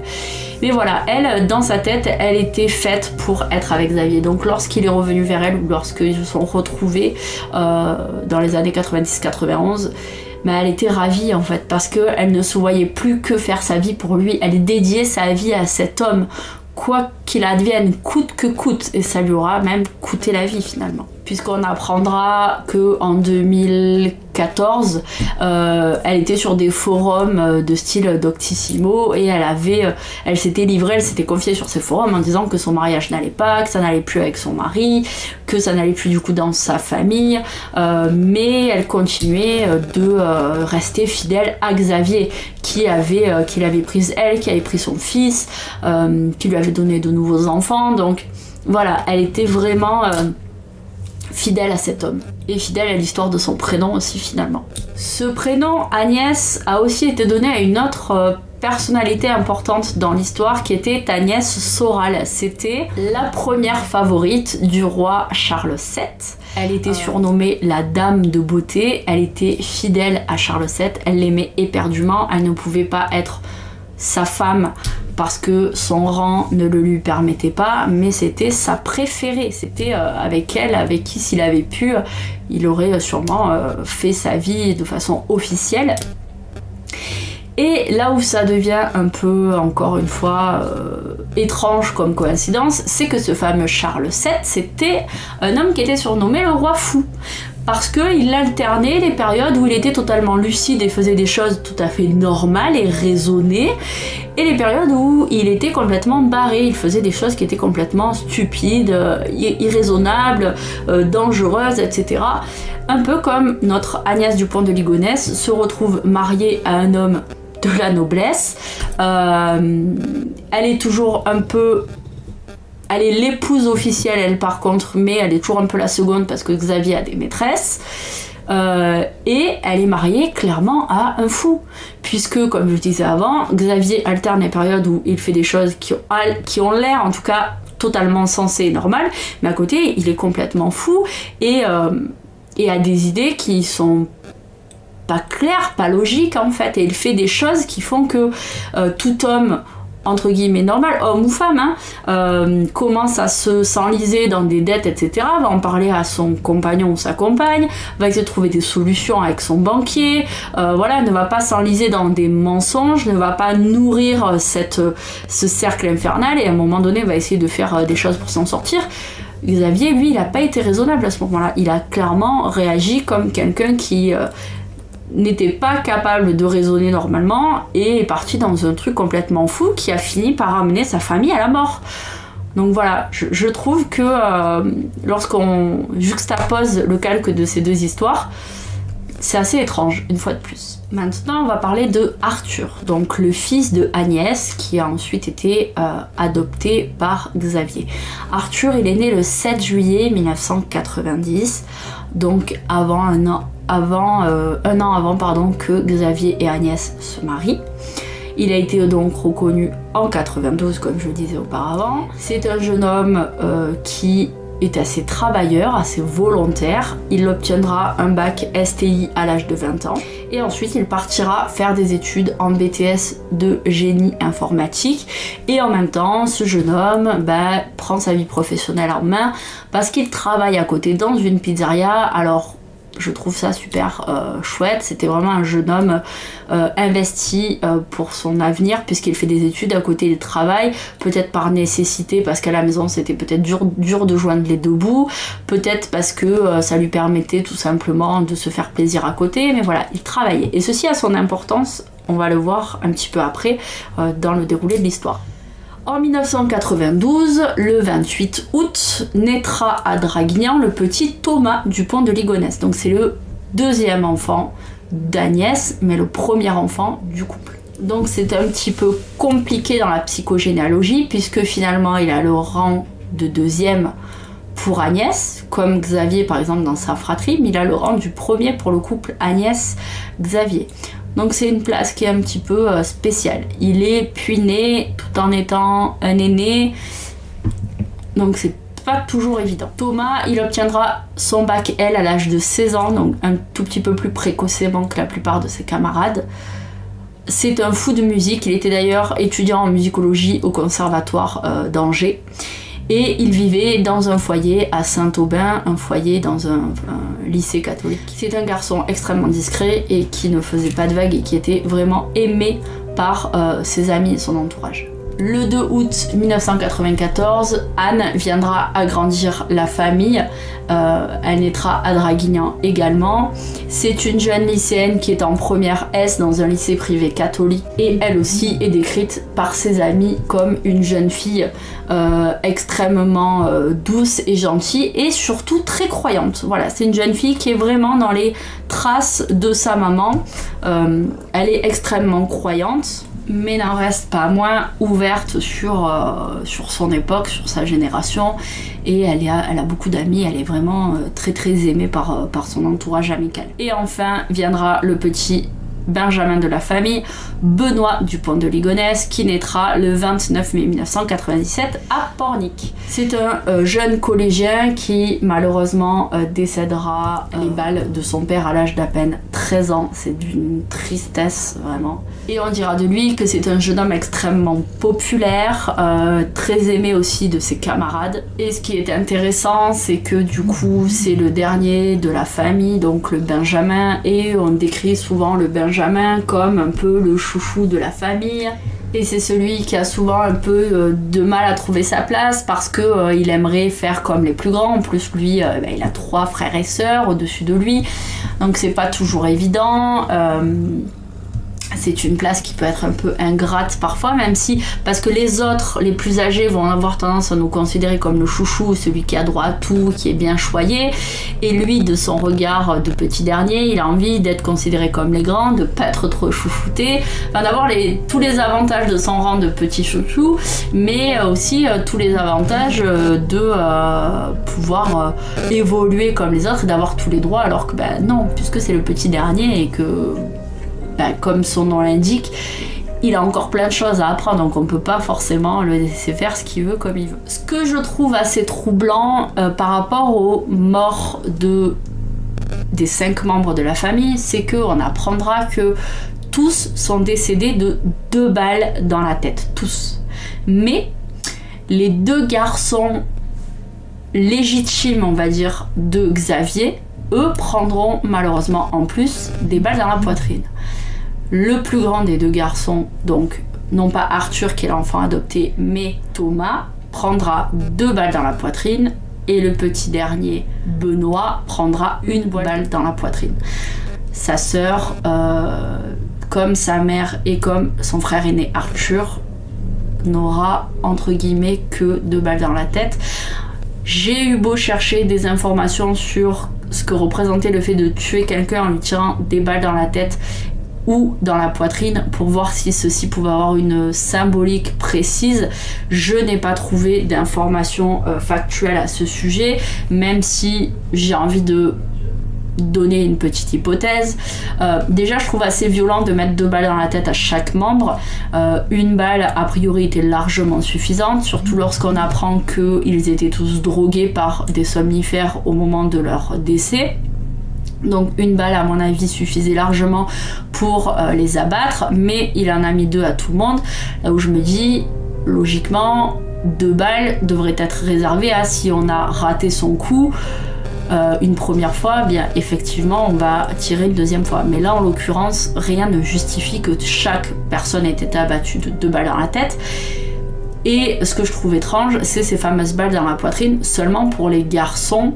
Mais voilà, elle, dans sa tête, elle était faite pour être avec Xavier. Donc lorsqu'il est revenu vers elle, ou lorsqu'ils se sont retrouvés dans les années 90-91, mais elle était ravie en fait, parce qu'elle ne se voyait plus que faire sa vie pour lui. Elle dédiait sa vie à cet homme, quoi qu'il advienne, coûte que coûte, et ça lui aura même coûté la vie finalement. Puisqu'on apprendra qu'en 2014, elle était sur des forums de style Doctissimo, et elle s'était livrée, elle s'était confiée sur ces forums en disant que son mariage n'allait pas, que ça n'allait plus avec son mari, que ça n'allait plus du coup dans sa famille, mais elle continuait de rester fidèle à Xavier, qui l'avait prise elle, qui avait pris son fils, qui lui avait donné de nouveaux enfants. Donc voilà, elle était vraiment fidèle à cet homme, et fidèle à l'histoire de son prénom aussi finalement. Ce prénom Agnès a aussi été donné à une autre personnalité importante dans l'histoire, qui était Agnès Saural. C'était la première favorite du roi Charles VII. Elle était surnommée la Dame de Beauté, elle était fidèle à Charles VII, elle l'aimait éperdument, elle ne pouvait pas être sa femme parce que son rang ne le lui permettait pas, mais c'était sa préférée, c'était avec elle, avec qui s'il avait pu, il aurait sûrement fait sa vie de façon officielle. Et là où ça devient un peu, encore une fois, étrange comme coïncidence, c'est que ce fameux Charles VII, c'était un homme qui était surnommé le roi fou. Parce qu'il alternait les périodes où il était totalement lucide et faisait des choses tout à fait normales et raisonnées, et les périodes où il était complètement barré, il faisait des choses qui étaient complètement stupides, irraisonnables, dangereuses, etc. Un peu comme notre Agnès du Pont de Ligonnès se retrouve mariée à un homme de la noblesse. Elle est toujours un peu... Elle est l'épouse officielle, elle par contre, mais elle est toujours un peu la seconde parce que Xavier a des maîtresses. Et elle est mariée clairement à un fou. Puisque, comme je disais avant, Xavier alterne les périodes où il fait des choses qui ont l'air, en tout cas, totalement sensées et normales, mais à côté, il est complètement fou et a des idées qui sont pas claires, pas logiques en fait. Et il fait des choses qui font que tout homme entre guillemets normal, homme ou femme, hein, commence à s'enliser dans des dettes, etc., va en parler à son compagnon ou sa compagne, va essayer de trouver des solutions avec son banquier, voilà, ne va pas s'enliser dans des mensonges, ne va pas nourrir ce cercle infernal, et à un moment donné va essayer de faire des choses pour s'en sortir. Xavier, lui, il n'a pas été raisonnable à ce moment-là, il a clairement réagi comme quelqu'un qui n'était pas capable de raisonner normalement et est parti dans un truc complètement fou qui a fini par amener sa famille à la mort. Donc voilà, je trouve que lorsqu'on juxtapose le calque de ces deux histoires, c'est assez étrange, une fois de plus. Maintenant, on va parler de Arthur, donc le fils de Agnès, qui a ensuite été adopté par Xavier. Arthur, il est né le 7 juillet 1990, donc un an avant que Xavier et Agnès se marient. Il a été donc reconnu en 92, comme je le disais auparavant. C'est un jeune homme qui est assez travailleur, assez volontaire. Il obtiendra un bac STI à l'âge de 20 ans. Et ensuite, il partira faire des études en BTS de génie informatique. Et en même temps, ce jeune homme prend sa vie professionnelle en main parce qu'il travaille à côté dans une pizzeria. Alors, je trouve ça super chouette. C'était vraiment un jeune homme investi pour son avenir, puisqu'il fait des études à côté du travail, peut-être par nécessité parce qu'à la maison c'était peut-être dur de joindre les deux bouts, peut-être parce que ça lui permettait tout simplement de se faire plaisir à côté, mais voilà, il travaillait. Et ceci a son importance, on va le voir un petit peu après dans le déroulé de l'histoire. En 1992, le 28 août, naîtra à Draguignan le petit Thomas Dupont de Ligonnès. Donc c'est le deuxième enfant d'Agnès, mais le premier enfant du couple. Donc c'est un petit peu compliqué dans la psychogénéalogie, puisque finalement il a le rang de deuxième pour Agnès, comme Xavier par exemple dans sa fratrie, mais il a le rang du premier pour le couple Agnès-Xavier. Donc c'est une place qui est un petit peu spéciale. Il est puis né tout en étant un aîné, donc c'est pas toujours évident. Thomas, il obtiendra son bac L à l'âge de 16 ans, donc un tout petit peu plus précocement que la plupart de ses camarades. C'est un fou de musique, il était d'ailleurs étudiant en musicologie au conservatoire d'Angers. Et il vivait dans un foyer à Saint-Aubin, un foyer dans un lycée catholique. C'est un garçon extrêmement discret et qui ne faisait pas de vagues et qui était vraiment aimé par ses amis et son entourage. Le 2 août 1994, Anne viendra agrandir la famille. Elle naîtra à Draguignan également. C'est une jeune lycéenne qui est en première S dans un lycée privé catholique et elle aussi est décrite par ses amis comme une jeune fille extrêmement douce et gentille et surtout très croyante. Voilà, c'est une jeune fille qui est vraiment dans les traces de sa maman. Elle est extrêmement croyante, mais n'en reste pas moins ouverte sur son époque, sur sa génération, et elle a beaucoup d'amis, elle est vraiment très aimée par son entourage amical. Et enfin viendra le petit Benjamin de la famille, Benoît Dupont de Ligonnès, qui naîtra le 29 mai 1997 à Pornic. C'est un jeune collégien qui malheureusement décédera les balles de son père à l'âge d'à peine 13 ans. C'est d'une tristesse vraiment. Et on dira de lui que c'est un jeune homme extrêmement populaire, très aimé aussi de ses camarades. Et ce qui est intéressant, c'est que du coup c'est le dernier de la famille, donc le Benjamin, et on décrit souvent le Benjamin comme un peu le chouchou de la famille. Et c'est celui qui a souvent un peu de mal à trouver sa place parce que il aimerait faire comme les plus grands. En plus, lui, il a 3 frères et sœurs au-dessus de lui, donc c'est pas toujours évident. C'est une place qui peut être un peu ingrate parfois, même si, parce que les autres, les plus âgés, vont avoir tendance à nous considérer comme le chouchou, celui qui a droit à tout, qui est bien choyé, et lui, de son regard de petit dernier, il a envie d'être considéré comme les grands, de pas être trop chouchouté, enfin d'avoir tous les avantages de son rang de petit chouchou, mais aussi tous les avantages de pouvoir évoluer comme les autres et d'avoir tous les droits, alors que non, puisque c'est le petit dernier et que comme son nom l'indique, il a encore plein de choses à apprendre, donc on peut pas forcément le laisser faire ce qu'il veut comme il veut. Ce que je trouve assez troublant par rapport aux morts des 5 membres de la famille, c'est qu'on apprendra que tous sont décédés de 2 balles dans la tête, tous. Mais les 2 garçons légitimes, on va dire, de Xavier, eux prendront malheureusement en plus des balles dans la poitrine. Le plus grand des 2 garçons, donc non pas Arthur qui est l'enfant adopté, mais Thomas, prendra 2 balles dans la poitrine, et le petit dernier, Benoît, prendra 1 balle dans la poitrine. Sa sœur, comme sa mère et comme son frère aîné Arthur, n'aura entre guillemets que 2 balles dans la tête. J'ai eu beau chercher des informations sur ce que représentait le fait de tuer quelqu'un en lui tirant des balles dans la tête ou dans la poitrine pour voir si ceci pouvait avoir une symbolique précise. Je n'ai pas trouvé d'informations factuelles à ce sujet, même si j'ai envie de donner une petite hypothèse. Déjà, je trouve assez violent de mettre 2 balles dans la tête à chaque membre. 1 balle, a priori, était largement suffisante, surtout lorsqu'on apprend qu'ils étaient tous drogués par des somnifères au moment de leur décès. Donc 1 balle, à mon avis, suffisait largement pour les abattre, mais il en a mis 2 à tout le monde. Là où je me dis, logiquement, 2 balles devraient être réservées à si on a raté son coup une première fois, bien effectivement on va tirer une 2e fois. Mais là, en l'occurrence, rien ne justifie que chaque personne ait été abattue de 2 balles dans la tête. Et ce que je trouve étrange, c'est ces fameuses balles dans la poitrine seulement pour les garçons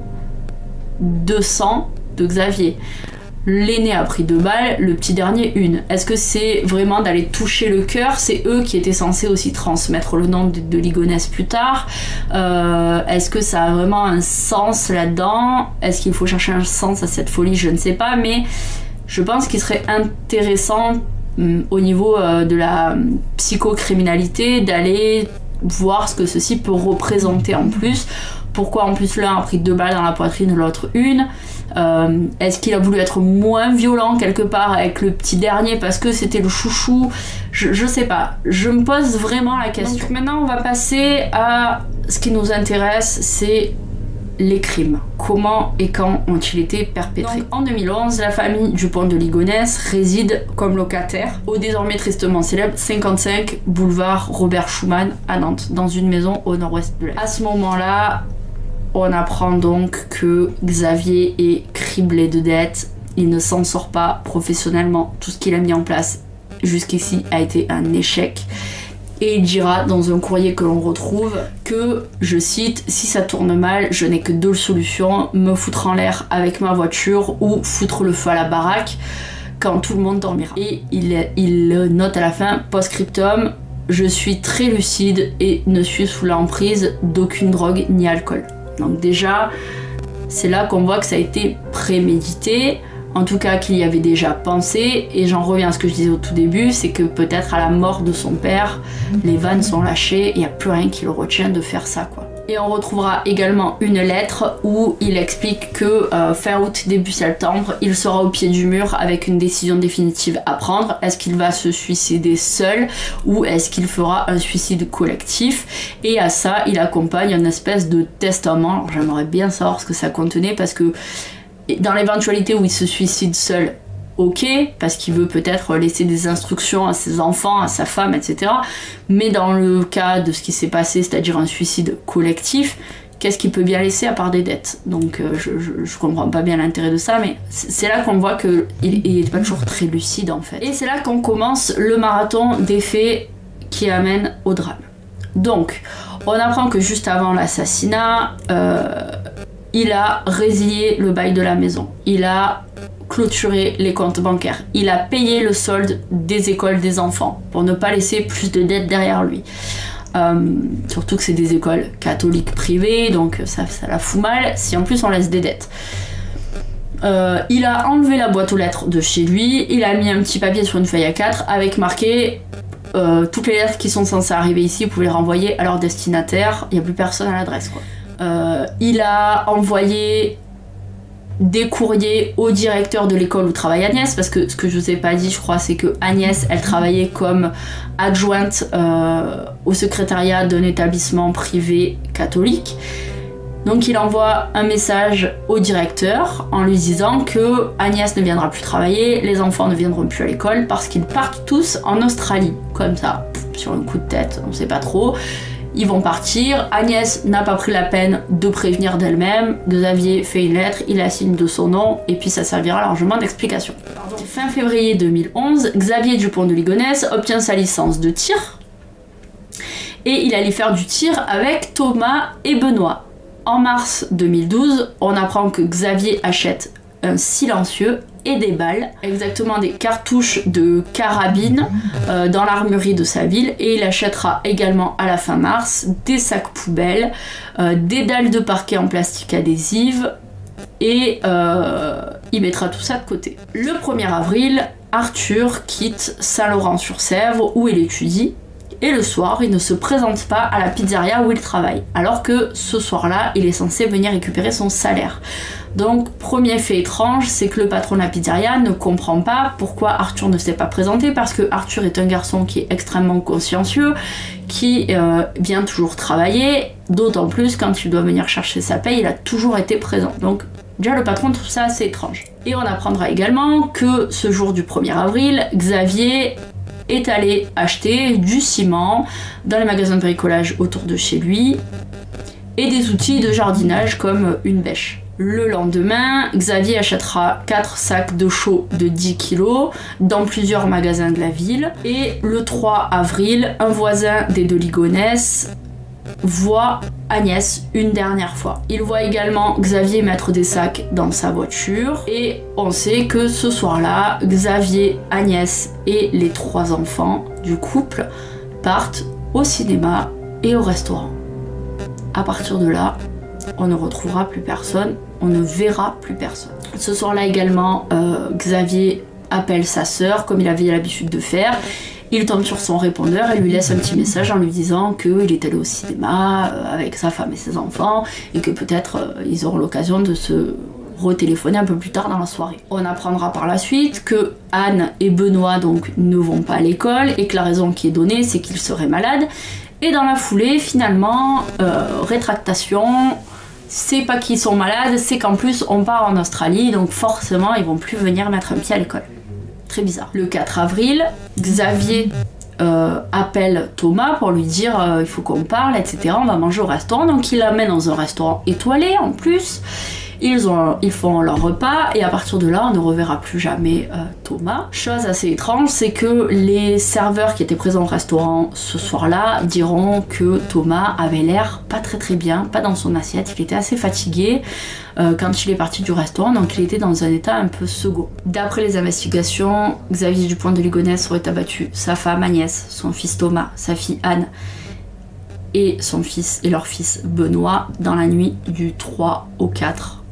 de sang de Xavier. L'aîné a pris 2 balles, le petit dernier 1. Est-ce que c'est vraiment d'aller toucher le cœur? C'est eux qui étaient censés aussi transmettre le nom de Ligonnès plus tard. Est-ce que ça a vraiment un sens là-dedans? Est-ce qu'il faut chercher un sens à cette folie? Je ne sais pas, mais je pense qu'il serait intéressant au niveau de la psychocriminalité d'aller voir ce que ceci peut représenter en plus. Pourquoi en plus l'un a pris 2 balles dans la poitrine, l'autre 1? Est-ce qu'il a voulu être moins violent quelque part avec le petit dernier parce que c'était le chouchou? Je sais pas, je me pose vraiment la question. Donc maintenant on va passer à ce qui nous intéresse, c'est les crimes. Comment et quand ont-ils été perpétrés? Donc, en 2011, la famille Dupont de Ligonnès réside comme locataire au désormais tristement célèbre 55 boulevard Robert Schuman à Nantes, dans une maison au nord-ouest de l'Est. À ce moment-là, on apprend donc que Xavier est criblé de dettes, il ne s'en sort pas professionnellement, tout ce qu'il a mis en place jusqu'ici a été un échec. Et il dira dans un courrier que l'on retrouve que, je cite, « Si ça tourne mal, je n'ai que 2 solutions, me foutre en l'air avec ma voiture ou foutre le feu à la baraque quand tout le monde dormira. » Et il note à la fin, post-scriptum, « Je suis très lucide et ne suis sous l'emprise d'aucune drogue ni alcool. » Donc déjà, c'est là qu'on voit que ça a été prémédité, en tout cas qu'il y avait déjà pensé, et j'en reviens à ce que je disais au tout début, c'est que peut-être à la mort de son père, les vannes sont lâchées, il n'y a plus rien qui le retient de faire ça, quoi. Et on retrouvera également une lettre où il explique que fin août, début septembre, il sera au pied du mur avec une décision définitive à prendre. Est-ce qu'il va se suicider seul ou est-ce qu'il fera un suicide collectif? Et à ça, il accompagne une espèce de testament. J'aimerais bien savoir ce que ça contenait parce que dans l'éventualité où il se suicide seul, ok, parce qu'il veut peut-être laisser des instructions à ses enfants, à sa femme, etc. Mais dans le cas de ce qui s'est passé, c'est-à-dire un suicide collectif, qu'est-ce qu'il peut bien laisser à part des dettes? Donc je comprends pas bien l'intérêt de ça, mais c'est là qu'on voit qu'il est pas toujours très lucide en fait. Et c'est là qu'on commence le marathon des faits qui amène au drame. Donc, on apprend que juste avant l'assassinat, il a résilié le bail de la maison. Il a clôturé les comptes bancaires. Il a payé le solde des écoles des enfants pour ne pas laisser plus de dettes derrière lui. Surtout que c'est des écoles catholiques privées, donc ça la fout mal si en plus on laisse des dettes. Il a enlevé la boîte aux lettres de chez lui, il a mis un petit papier sur une feuille A4 avec marqué toutes les lettres qui sont censées arriver ici, vous pouvez les renvoyer à leur destinataire, il n'y a plus personne à l'adresse, quoi. Il a envoyé des courriers au directeur de l'école où travaille Agnès, parce que ce que je vous ai pas dit, je crois, c'est que Agnès, elle travaillait comme adjointe au secrétariat d'un établissement privé catholique. Donc il envoie un message au directeur en lui disant que Agnès ne viendra plus travailler, les enfants ne viendront plus à l'école parce qu'ils partent tous en Australie. Comme ça, sur un coup de tête, on sait pas trop. Ils vont partir, Agnès n'a pas pris la peine de prévenir d'elle-même, Xavier fait une lettre, il la signe de son nom, et puis ça servira largement d'explication. Fin février 2011, Xavier Dupont de Ligonnès obtient sa licence de tir, et il allait faire du tir avec Thomas et Benoît. En mars 2012, on apprend que Xavier achète un silencieux et des balles, exactement des cartouches de carabine dans l'armurerie de sa ville, et il achètera également à la fin mars des sacs poubelles, des dalles de parquet en plastique adhésive, et il mettra tout ça de côté. Le 1er avril, Arthur quitte Saint-Laurent-sur-Sèvre où il étudie, et le soir, il ne se présente pas à la pizzeria où il travaille, alors que ce soir-là, il est censé venir récupérer son salaire. Donc, premier fait étrange, c'est que le patron de la pizzeria ne comprend pas pourquoi Arthur ne s'est pas présenté, parce que Arthur est un garçon qui est extrêmement consciencieux, qui vient toujours travailler, d'autant plus quand il doit venir chercher sa paye, il a toujours été présent. Donc, déjà, le patron trouve ça assez étrange. Et on apprendra également que ce jour du 1er avril, Xavier est allé acheter du ciment dans les magasins de bricolage autour de chez lui et des outils de jardinage comme une bêche. Le lendemain, Xavier achètera 4 sacs de chaux de 10 kg dans plusieurs magasins de la ville. Et le 3 avril, un voisin des de Ligonnès voit Agnès une dernière fois. Il voit également Xavier mettre des sacs dans sa voiture, et on sait que ce soir-là, Xavier, Agnès et les 3 enfants du couple partent au cinéma et au restaurant. À partir de là, on ne retrouvera plus personne, on ne verra plus personne. Ce soir-là également, Xavier appelle sa sœur comme il avait l'habitude de faire. Il tombe sur son répondeur et lui laisse un petit message en lui disant qu'il est allé au cinéma avec sa femme et ses enfants, et que peut-être ils auront l'occasion de se retéléphoner un peu plus tard dans la soirée. On apprendra par la suite que Anne et Benoît donc ne vont pas à l'école, et que la raison qui est donnée, c'est qu'ils seraient malades. Et dans la foulée, finalement, rétractation, c'est pas qu'ils sont malades, c'est qu'en plus on part en Australie, donc forcément ils vont plus venir mettre un pied à l'école. Très bizarre. Le 4 avril, Xavier appelle Thomas pour lui dire il faut qu'on parle, etc. On va manger au restaurant. Donc il l'amène dans un restaurant étoilé en plus. Ils font leur repas, et à partir de là, on ne reverra plus jamais Thomas. Chose assez étrange, c'est que les serveurs qui étaient présents au restaurant ce soir-là diront que Thomas avait l'air pas très bien, pas dans son assiette. Il était assez fatigué quand il est parti du restaurant, donc il était dans un état un peu second. D'après les investigations, Xavier Dupont de Ligonnès aurait abattu sa femme Agnès, son fils Thomas, sa fille Anne et leur fils Benoît dans la nuit du 3 au 4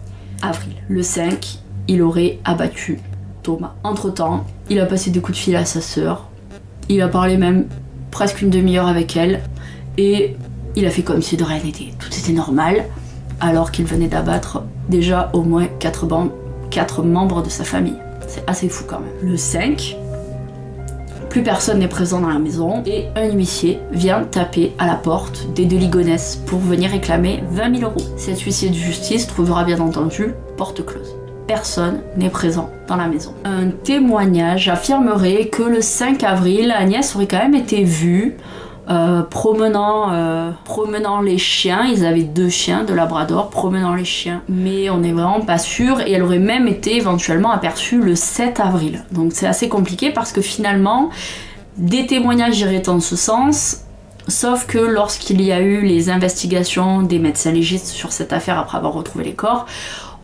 avril. Le 5, il aurait abattu Thomas. Entre-temps, il a passé des coups de fil à sa sœur, il a parlé même presque une demi-heure avec elle, et il a fait comme si de rien n'était. Tout était normal, alors qu'il venait d'abattre déjà au moins 4 membres de sa famille. C'est assez fou quand même. Le 5, plus personne n'est présent dans la maison, et un huissier vient taper à la porte des de Ligonnès pour venir réclamer 20 000 €. Cet huissier de justice trouvera bien entendu porte close. Personne n'est présent dans la maison. Un témoignage affirmerait que le 5 avril, Agnès aurait quand même été vue promenant les chiens. Ils avaient 2 chiens de labrador, promenant les chiens, mais on n'est vraiment pas sûr, et elle aurait même été éventuellement aperçue le 7 avril. Donc c'est assez compliqué, parce que finalement des témoignages iraient en ce sens, sauf que lorsqu'il y a eu les investigations des médecins légistes sur cette affaire après avoir retrouvé les corps,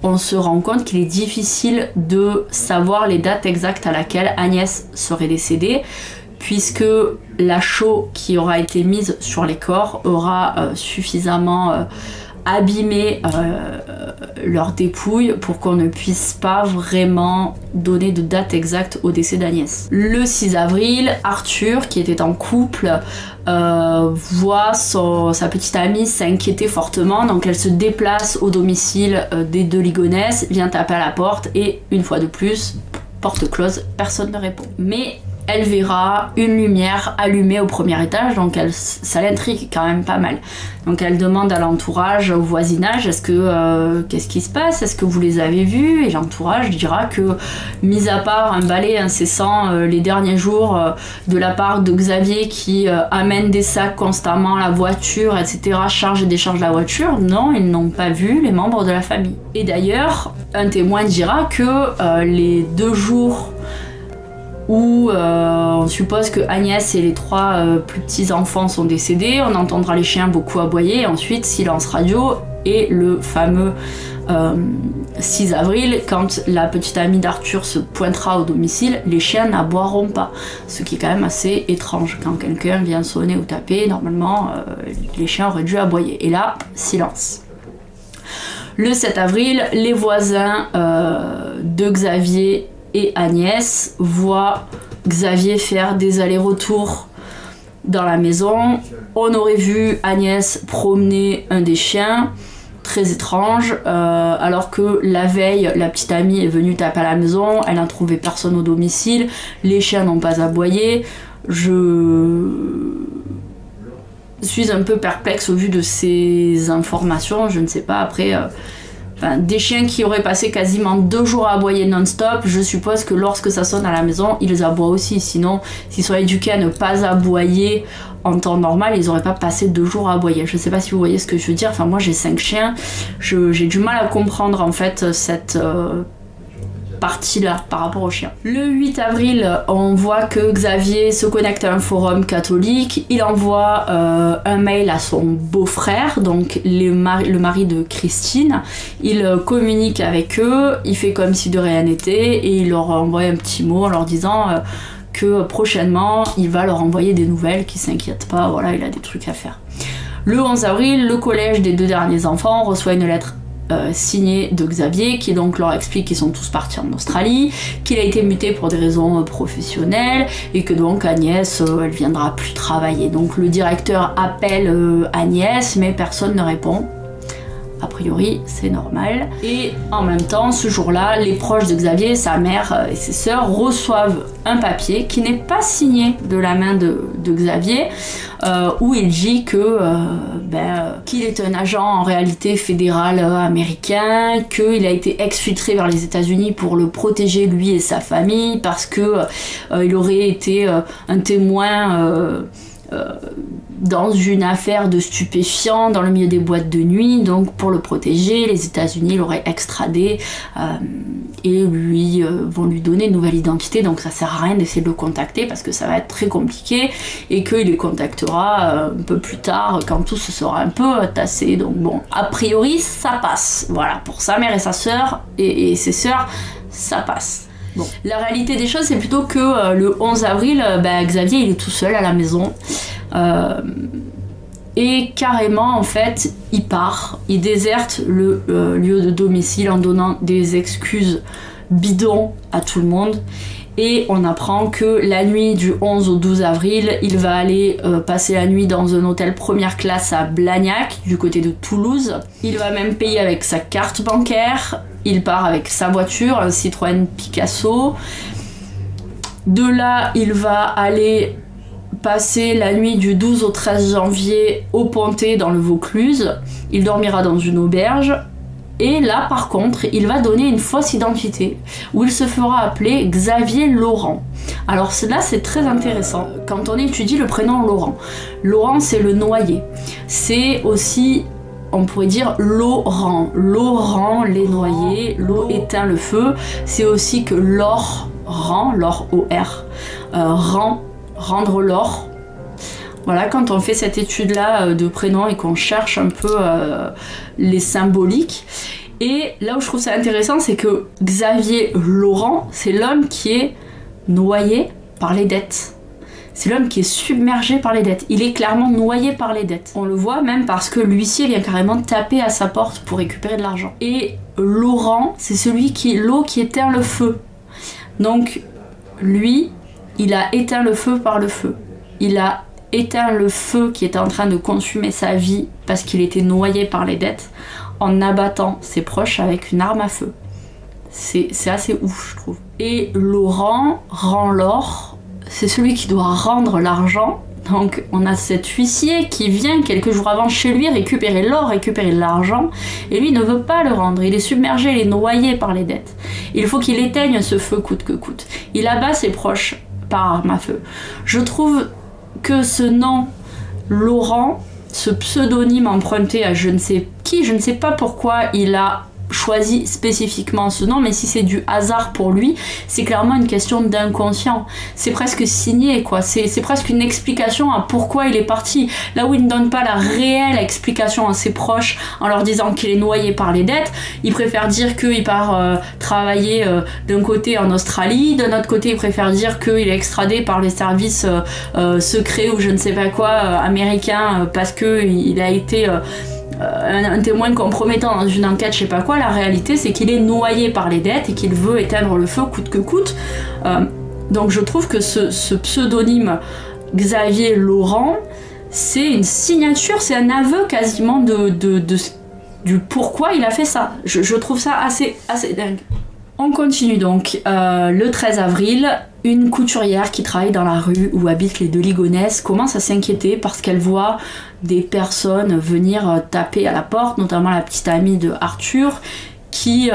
on se rend compte qu'il est difficile de savoir les dates exactes à laquelle Agnès serait décédée, puisque la chaux qui aura été mise sur les corps aura suffisamment abîmé leurs dépouilles pour qu'on ne puisse pas vraiment donner de date exacte au décès d'Agnès. Le 6 avril, Arthur, qui était en couple, voit sa petite amie s'inquiéter fortement, donc elle se déplace au domicile des de Ligonnès, vient taper à la porte, et une fois de plus, porte close, personne ne répond. Mais elle verra une lumière allumée au premier étage, donc ça l'intrigue quand même pas mal. Donc elle demande à l'entourage, au voisinage, qu'est-ce qui se passe, est-ce que vous les avez vus? Et l'entourage dira que, mis à part un balai incessant les derniers jours de la part de Xavier qui amène des sacs constamment à la voiture, etc., charge et décharge la voiture, non, ils n'ont pas vu les membres de la famille. Et d'ailleurs, un témoin dira que les 2 jours où on suppose que Agnès et les 3 plus petits enfants sont décédés, on entendra les chiens beaucoup aboyer, et ensuite silence radio, et le fameux 6 avril, quand la petite amie d'Arthur se pointera au domicile, les chiens n'aboieront pas, ce qui est quand même assez étrange. Quand quelqu'un vient sonner ou taper, normalement les chiens auraient dû aboyer, et là, silence. Le 7 avril, les voisins de Xavier et Agnès voient Xavier faire des allers-retours dans la maison. On aurait vu Agnès promener un des chiens, très étrange, alors que la veille, la petite amie est venue taper à la maison, elle n'a trouvé personne au domicile, les chiens n'ont pas aboyé. Je suis un peu perplexe au vu de ces informations, je ne sais pas, après... des chiens qui auraient passé quasiment 2 jours à aboyer non-stop, je suppose que lorsque ça sonne à la maison, ils aboient aussi. Sinon, s'ils sont éduqués à ne pas aboyer en temps normal, ils n'auraient pas passé 2 jours à aboyer. Je ne sais pas si vous voyez ce que je veux dire. Enfin, moi j'ai 5 chiens, j'ai du mal à comprendre en fait cette partie-là par rapport aux chiens. Le 8 avril, on voit que Xavier se connecte à un forum catholique, il envoie un mail à son beau-frère, donc le mari de Christine, il communique avec eux, il fait comme si de rien n'était, et il leur envoie un petit mot en leur disant que prochainement, il va leur envoyer des nouvelles, qu'ils s'inquiètent pas, voilà, il a des trucs à faire. Le 11 avril, le collège des 2 derniers enfants reçoit une lettre signé de Xavier qui donc leur explique qu'ils sont tous partis en Australie, qu'il a été muté pour des raisons professionnelles et que donc Agnès elle viendra plus travailler. Donc le directeur appelle Agnès mais personne ne répond. A priori, c'est normal. Et en même temps, ce jour-là, les proches de Xavier, sa mère et ses sœurs reçoivent un papier qui n'est pas signé de la main de Xavier, où il dit que qu'il est un agent en réalité fédéral américain, qu'il a été exfiltré vers les États-Unis pour le protéger lui et sa famille, parce que il aurait été un témoin dans une affaire de stupéfiants dans le milieu des boîtes de nuit, donc pour le protéger, les États-Unis l'auraient extradé et vont lui donner une nouvelle identité, donc ça sert à rien d'essayer de le contacter parce que ça va être très compliqué et qu'il les contactera un peu plus tard quand tout se sera un peu tassé. Donc bon, a priori ça passe, voilà, pour sa mère et sa sœur et ses sœurs, ça passe. Bon. La réalité des choses, c'est plutôt que le 11 avril, Xavier il est tout seul à la maison et carrément en fait il part, il déserte le lieu de domicile en donnant des excuses bidons à tout le monde. Et on apprend que la nuit du 11 au 12 avril, il va aller passer la nuit dans un hôtel première classe à Blagnac, du côté de Toulouse. Il va même payer avec sa carte bancaire. Il part avec sa voiture, un Citroën Picasso. De là, il va aller passer la nuit du 12 au 13 janvier au Pontet dans le Vaucluse. Il dormira dans une auberge. Et là, par contre, il va donner une fausse identité, où il se fera appeler Xavier Laurent. Alors là, c'est très intéressant. Quand on étudie le prénom Laurent, Laurent, c'est le noyé. C'est aussi, on pourrait dire, Laurent. Laurent, les noyés, l'eau éteint le feu. C'est aussi que l'or, l'or, O-R, rendre l'or. Voilà, quand on fait cette étude-là de prénoms et qu'on cherche un peu les symboliques. Et là où je trouve ça intéressant, c'est que Xavier Laurent, c'est l'homme qui est noyé par les dettes. C'est l'homme qui est submergé par les dettes. Il est clairement noyé par les dettes. On le voit même parce que l'huissier vient carrément taper à sa porte pour récupérer de l'argent. Et Laurent, c'est l'eau qui éteint le feu. Donc, lui, il a éteint le feu par le feu. Il a éteint le feu qui était en train de consumer sa vie parce qu'il était noyé par les dettes en abattant ses proches avec une arme à feu. C'est assez ouf, je trouve. Et Laurent rend l'or, c'est celui qui doit rendre l'argent. Donc on a cet huissier qui vient quelques jours avant chez lui récupérer l'or, récupérer l'argent, et lui ne veut pas le rendre, il est submergé, il est noyé par les dettes. Il faut qu'il éteigne ce feu coûte que coûte. Il abat ses proches par arme à feu. Je trouve que ce nom, Laurent, ce pseudonyme emprunté à je ne sais qui, je ne sais pas pourquoi il a choisi spécifiquement ce nom, mais si c'est du hasard pour lui, c'est clairement une question d'inconscient. C'est presque signé, quoi. C'est presque une explication à pourquoi il est parti. Là où il ne donne pas la réelle explication à ses proches en leur disant qu'il est noyé par les dettes, il préfère dire qu'il part travailler d'un côté en Australie, d'un autre côté il préfère dire qu'il est extradé par les services secrets ou je ne sais pas quoi américains parce qu'il a été un témoin compromettant dans une enquête, je sais pas quoi. La réalité c'est qu'il est noyé par les dettes et qu'il veut éteindre le feu coûte que coûte. Donc je trouve que ce pseudonyme Xavier Laurent, c'est une signature, c'est un aveu quasiment du pourquoi il a fait ça. Je trouve ça assez dingue. On continue donc. Le 13 avril, une couturière qui travaille dans la rue où habitent les deux Ligonnès commence à s'inquiéter parce qu'elle voit des personnes venir taper à la porte, notamment la petite amie de Arthur qui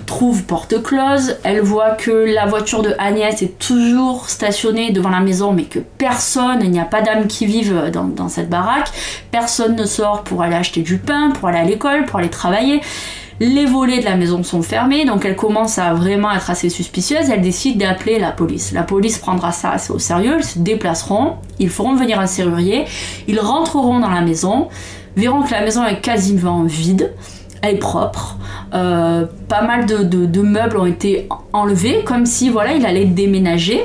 trouve porte close. Elle voit que la voiture de Agnès est toujours stationnée devant la maison mais que personne, il n'y a pas d'âme qui vive dans cette baraque. Personne ne sort pour aller acheter du pain, pour aller à l'école, pour aller travailler. Les volets de la maison sont fermés, donc elle commence à vraiment être assez suspicieuse. Elle décide d'appeler la police. La police prendra ça assez au sérieux, ils se déplaceront, ils feront venir un serrurier, ils rentreront dans la maison, verront que la maison est quasiment vide, elle est propre, pas mal de meubles ont été enlevés, comme si voilà il allait déménager.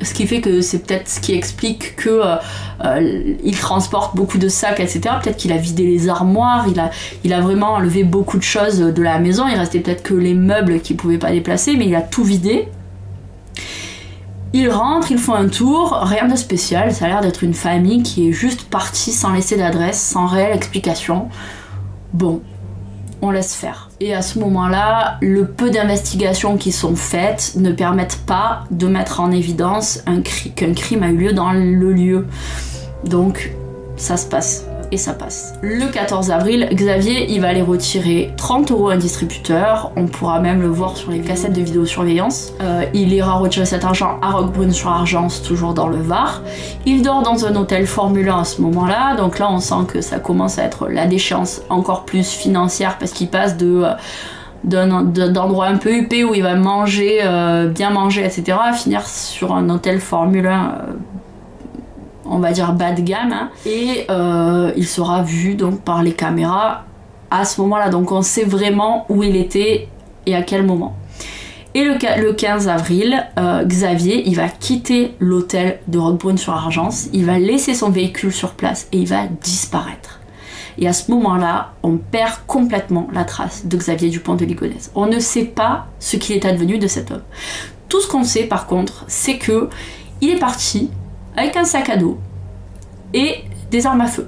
Ce qui fait que c'est peut-être ce qui explique que il transporte beaucoup de sacs, etc. Peut-être qu'il a vidé les armoires, il a vraiment enlevé beaucoup de choses de la maison. Il restait peut-être que les meubles qu'il pouvait pas déplacer, mais il a tout vidé. Ils rentrent, ils font un tour, rien de spécial. Ça a l'air d'être une famille qui est juste partie sans laisser d'adresse, sans réelle explication. Bon, on laisse faire. Et à ce moment-là, le peu d'investigations qui sont faites ne permettent pas de mettre en évidence qu'un crime a eu lieu dans le lieu. Donc, ça se passe. Et ça passe. Le 14 avril, Xavier, il va aller retirer 30 € à un distributeur. On pourra même le voir sur les cassettes de vidéosurveillance. Il ira retirer cet argent à Roquebrune-sur-Argence, toujours dans le Var. Il dort dans un hôtel Formule 1 à ce moment-là. Donc là, on sent que ça commence à être la déchéance encore plus financière parce qu'il passe d'endroits un peu huppés où il va manger, bien manger, etc. à finir sur un hôtel Formule 1 on va dire bas de gamme, hein. Et il sera vu donc par les caméras à ce moment-là, donc on sait vraiment où il était et à quel moment. Et le 15 avril, Xavier, il va quitter l'hôtel de Roquebrune-sur-Argence, il va laisser son véhicule sur place et il va disparaître. Et à ce moment-là, on perd complètement la trace de Xavier Dupont de Ligonnès. On ne sait pas ce qu'il est advenu de cet homme. Tout ce qu'on sait par contre, c'est que il est parti avec un sac à dos et des armes à feu.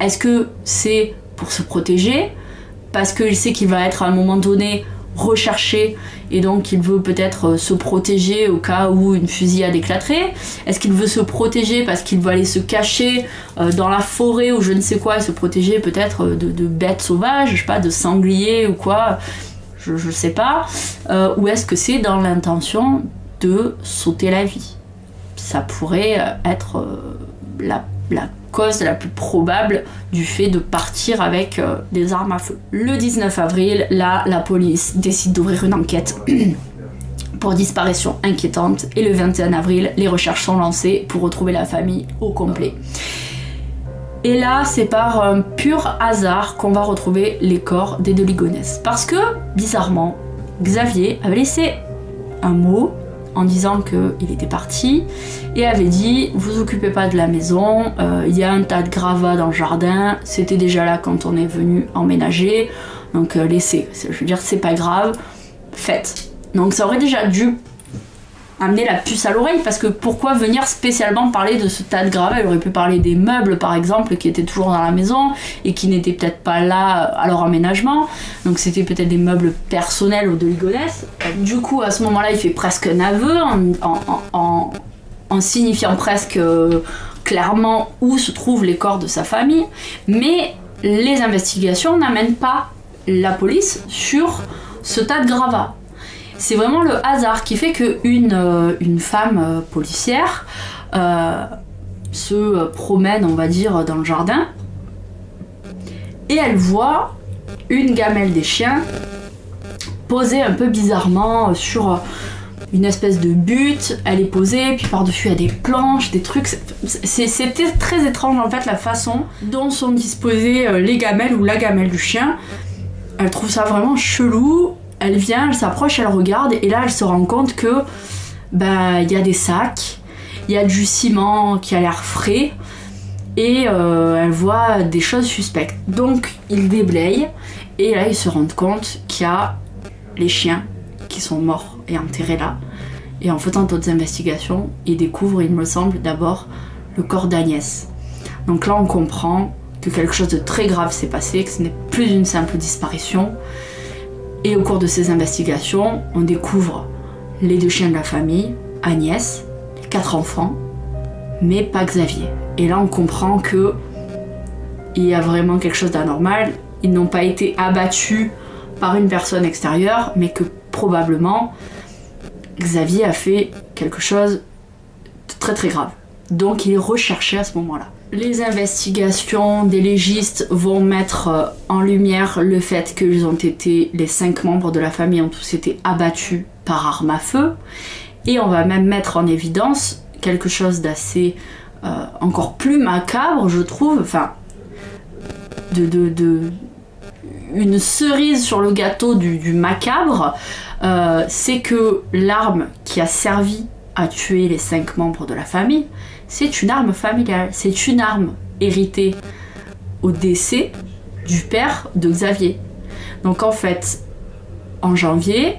Est-ce que c'est pour se protéger, parce qu'il sait qu'il va être à un moment donné recherché et donc il veut peut-être se protéger au cas où une fusillade éclaterait? Est-ce qu'il veut se protéger parce qu'il veut aller se cacher dans la forêt ou je ne sais quoi et se protéger peut-être de bêtes sauvages, je sais pas, de sangliers ou quoi, je sais pas, ou est-ce que c'est dans l'intention de sauter la vie? Ça pourrait être la cause la plus probable du fait de partir avec des armes à feu. Le 19 avril, là, la police décide d'ouvrir une enquête pour disparition inquiétante et le 21 avril, les recherches sont lancées pour retrouver la famille au complet. Et là, c'est par un pur hasard qu'on va retrouver les corps des deux Ligonnès. Parce que, bizarrement, Xavier avait laissé un mot en disant qu'il était parti et avait dit vous occupez pas de la maison, il y a un tas de gravats dans le jardin, c'était déjà là quand on est venu emménager, donc laissez, je veux dire c'est pas grave, faites. Donc ça aurait déjà dû amené la puce à l'oreille, parce que pourquoi venir spécialement parler de ce tas de gravats? Il aurait pu parler des meubles par exemple qui étaient toujours dans la maison et qui n'étaient peut-être pas là à leur aménagement, donc c'était peut-être des meubles personnels de Ligonnès. Du coup à ce moment-là il fait presque un aveu en signifiant presque clairement où se trouvent les corps de sa famille, mais les investigations n'amènent pas la police sur ce tas de gravats. C'est vraiment le hasard qui fait qu'une femme policière se promène, on va dire, dans le jardin et elle voit une gamelle des chiens posée un peu bizarrement sur une espèce de butte. Elle est posée, puis par-dessus il y a des planches, des trucs. C'était très étrange en fait la façon dont sont disposées les gamelles ou la gamelle du chien. Elle trouve ça vraiment chelou. Elle vient, elle s'approche, elle regarde et là elle se rend compte que y a des sacs, il y a du ciment qui a l'air frais et elle voit des choses suspectes. Donc il déblaye et là ils se rendent compte qu'il y a les chiens qui sont morts et enterrés là. Et en faisant d'autres investigations, ils découvrent, il me semble, d'abord le corps d'Agnès. Donc là on comprend que quelque chose de très grave s'est passé, que ce n'est plus une simple disparition. Et au cours de ces investigations, on découvre les 2 chiens de la famille, Agnès, les 4 enfants, mais pas Xavier. Et là, on comprend que il y a vraiment quelque chose d'anormal. Ils n'ont pas été abattus par une personne extérieure, mais que probablement Xavier a fait quelque chose de très très grave. Donc il est recherché à ce moment-là. Les investigations des légistes vont mettre en lumière le fait qu'ils ont été, les 5 membres de la famille ont tous été abattus par arme à feu. Et on va même mettre en évidence quelque chose d'assez encore plus macabre, je trouve. Enfin, une cerise sur le gâteau du macabre, c'est que l'arme qui a servi à tuer les 5 membres de la famille, c'est une arme familiale, c'est une arme héritée au décès du père de Xavier. Donc en fait, en janvier,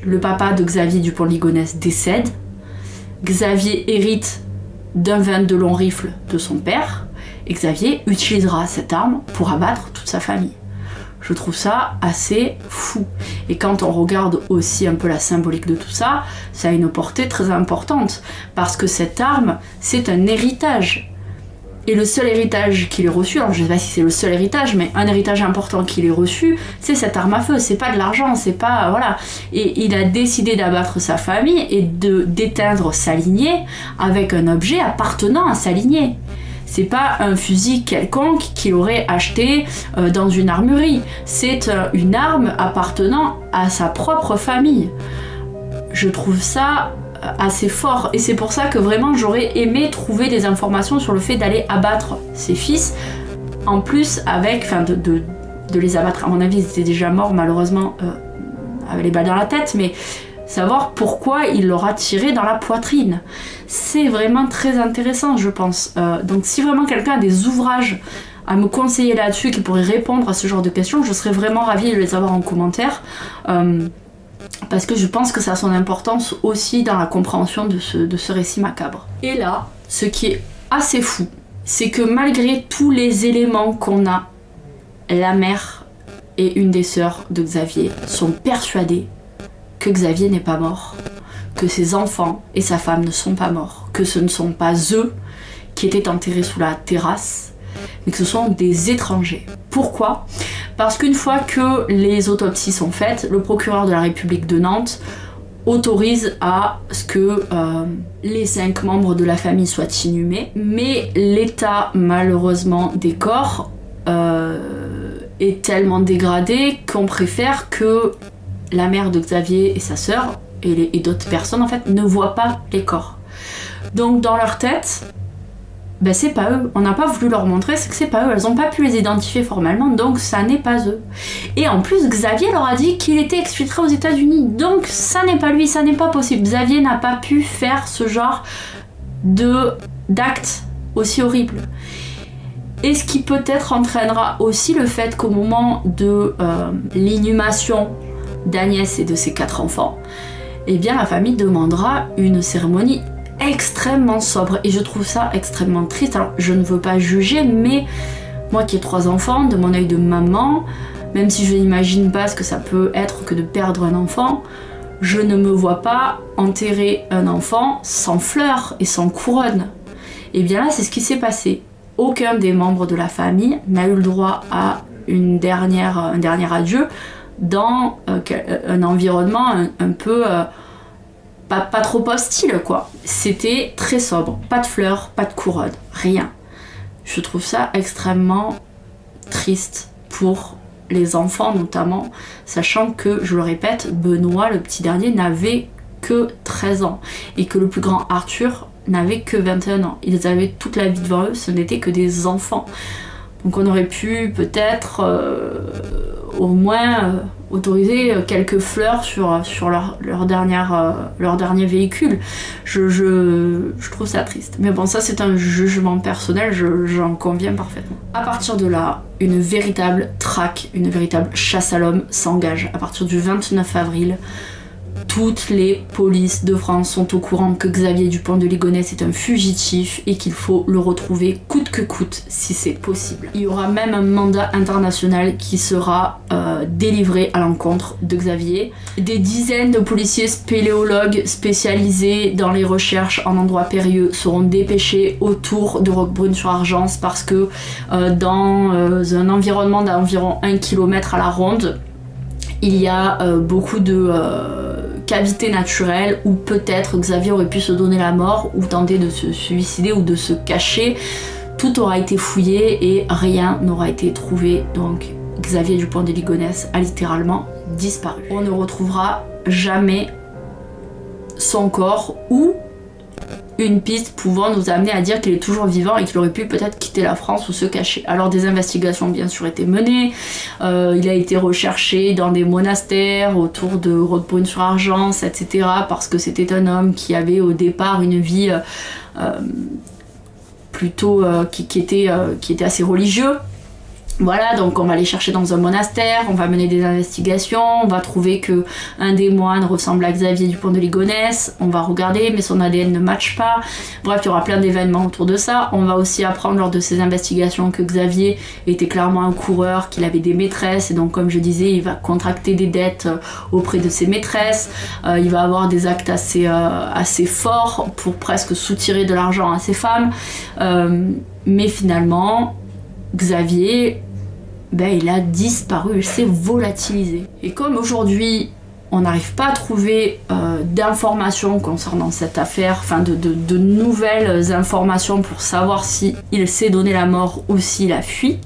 le papa de Xavier Dupont-Ligonnès décède, Xavier hérite d'un 22 long rifle de son père, et Xavier utilisera cette arme pour abattre toute sa famille. Je trouve ça assez fou. Et quand on regarde aussi un peu la symbolique de tout ça, ça a une portée très importante. Parce que cette arme, c'est un héritage. Et le seul héritage qu'il ait reçu, alors je sais pas si c'est le seul héritage, mais un héritage important qu'il ait reçu, c'est cette arme à feu. C'est pas de l'argent, c'est pas... voilà. Et il a décidé d'abattre sa famille et d'éteindre sa lignée avec un objet appartenant à sa lignée. C'est pas un fusil quelconque qu'il aurait acheté dans une armurerie. C'est une arme appartenant à sa propre famille. Je trouve ça assez fort. Et c'est pour ça que vraiment j'aurais aimé trouver des informations sur le fait d'aller abattre ses fils. En plus, avec, enfin, de les abattre. À mon avis, ils étaient déjà morts malheureusement avec les balles dans la tête, mais savoir pourquoi il l'aura tiré dans la poitrine. C'est vraiment très intéressant, je pense. Donc si vraiment quelqu'un a des ouvrages à me conseiller là-dessus qui pourraient répondre à ce genre de questions, je serais vraiment ravie de les avoir en commentaire. Parce que je pense que ça a son importance aussi dans la compréhension de ce récit macabre. Et là, ce qui est assez fou, c'est que malgré tous les éléments qu'on a, la mère et une des sœurs de Xavier sont persuadées que Xavier n'est pas mort, que ses enfants et sa femme ne sont pas morts, que ce ne sont pas eux qui étaient enterrés sous la terrasse, mais que ce sont des étrangers. Pourquoi ? Parce qu'une fois que les autopsies sont faites, le procureur de la République de Nantes autorise à ce que les 5 membres de la famille soient inhumés, mais l'état malheureusement des corps est tellement dégradé qu'on préfère que la mère de Xavier et sa sœur et d'autres personnes en fait ne voient pas les corps. Donc dans leur tête, ben c'est pas eux. On n'a pas voulu leur montrer, c'est que c'est pas eux. Elles ont pas pu les identifier formellement, donc ça n'est pas eux. Et en plus, Xavier leur a dit qu'il était exfiltré aux États-Unis, donc ça n'est pas lui, ça n'est pas possible. Xavier n'a pas pu faire ce genre d'acte aussi horrible. Et ce qui peut-être entraînera aussi le fait qu'au moment de l'inhumation d'Agnès et de ses 4 enfants, eh bien la famille demandera une cérémonie extrêmement sobre. Et je trouve ça extrêmement triste. Alors je ne veux pas juger, mais moi qui ai 3 enfants, de mon œil de maman, même si je n'imagine pas ce que ça peut être que de perdre un enfant, je ne me vois pas enterrer un enfant sans fleurs et sans couronne. Et bien là, c'est ce qui s'est passé. Aucun des membres de la famille n'a eu le droit à un dernier adieu dans un environnement un peu pas trop hostile, quoi. C'était très sobre, pas de fleurs, pas de couronne, rien. Je trouve ça extrêmement triste pour les enfants notamment, sachant que, je le répète, Benoît, le petit dernier, n'avait que 13 ans et que le plus grand Arthur n'avait que 21 ans. Ils avaient toute la vie devant eux, ce n'étaient que des enfants. Donc on aurait pu peut-être au moins autoriser quelques fleurs sur leur dernier véhicule. Je trouve ça triste. Mais bon, ça c'est un jugement personnel, j'en conviens parfaitement. À partir de là, une véritable traque, une véritable chasse à l'homme s'engage. À partir du 29 avril, toutes les polices de France sont au courant que Xavier Dupont de Ligonnès est un fugitif et qu'il faut le retrouver coûte que coûte si c'est possible. Il y aura même un mandat international qui sera délivré à l'encontre de Xavier. Des dizaines de policiers spéléologues spécialisés dans les recherches en endroits périlleux seront dépêchés autour de Roquebrune-sur-Argence parce que dans un environnement d'environ 1 km à la ronde, il y a beaucoup de cavités naturelles où peut-être Xavier aurait pu se donner la mort ou tenter de se suicider ou de se cacher. Tout aura été fouillé et rien n'aura été trouvé. Donc Xavier Dupont de Ligonnès a littéralement disparu. On ne retrouvera jamais son corps ou une piste pouvant nous amener à dire qu'il est toujours vivant et qu'il aurait pu peut-être quitter la France ou se cacher. Alors des investigations bien sûr étaient menées, il a été recherché dans des monastères autour de Roquebrune-sur-Argence, etc. parce que c'était un homme qui avait au départ une vie plutôt qui était assez religieux. Voilà, donc on va aller chercher dans un monastère, on va mener des investigations, on va trouver que un des moines ressemble à Xavier Dupont de Ligonnès, on va regarder mais son ADN ne matche pas. Bref, il y aura plein d'événements autour de ça. On va aussi apprendre lors de ces investigations que Xavier était clairement un coureur, qu'il avait des maîtresses et donc comme je disais, il va contracter des dettes auprès de ses maîtresses, il va avoir des actes assez forts pour presque soutirer de l'argent à ses femmes, mais finalement Xavier, il a disparu, il s'est volatilisé. Et comme aujourd'hui, on n'arrive pas à trouver d'informations concernant cette affaire, enfin de nouvelles informations pour savoir si il s'est donné la mort ou s'il a fui,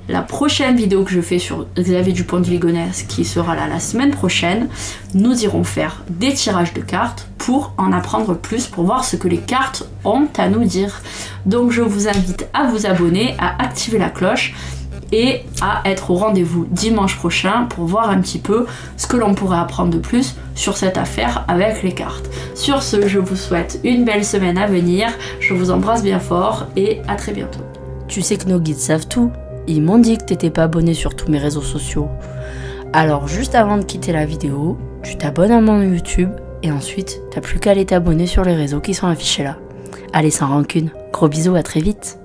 la prochaine vidéo que je fais sur Xavier Dupont de Ligonnès, qui sera là la semaine prochaine, nous irons faire des tirages de cartes pour en apprendre plus, pour voir ce que les cartes ont à nous dire. Donc je vous invite à vous abonner, à activer la cloche et à être au rendez-vous dimanche prochain pour voir un petit peu ce que l'on pourrait apprendre de plus sur cette affaire avec les cartes. Sur ce, je vous souhaite une belle semaine à venir, je vous embrasse bien fort et à très bientôt. Tu sais que nos guides savent tout. Ils m'ont dit que t'étais pas abonné sur tous mes réseaux sociaux. Alors juste avant de quitter la vidéo, tu t'abonnes à mon YouTube et ensuite t'as plus qu'à aller t'abonner sur les réseaux qui sont affichés là. Allez, sans rancune, gros bisous, à très vite.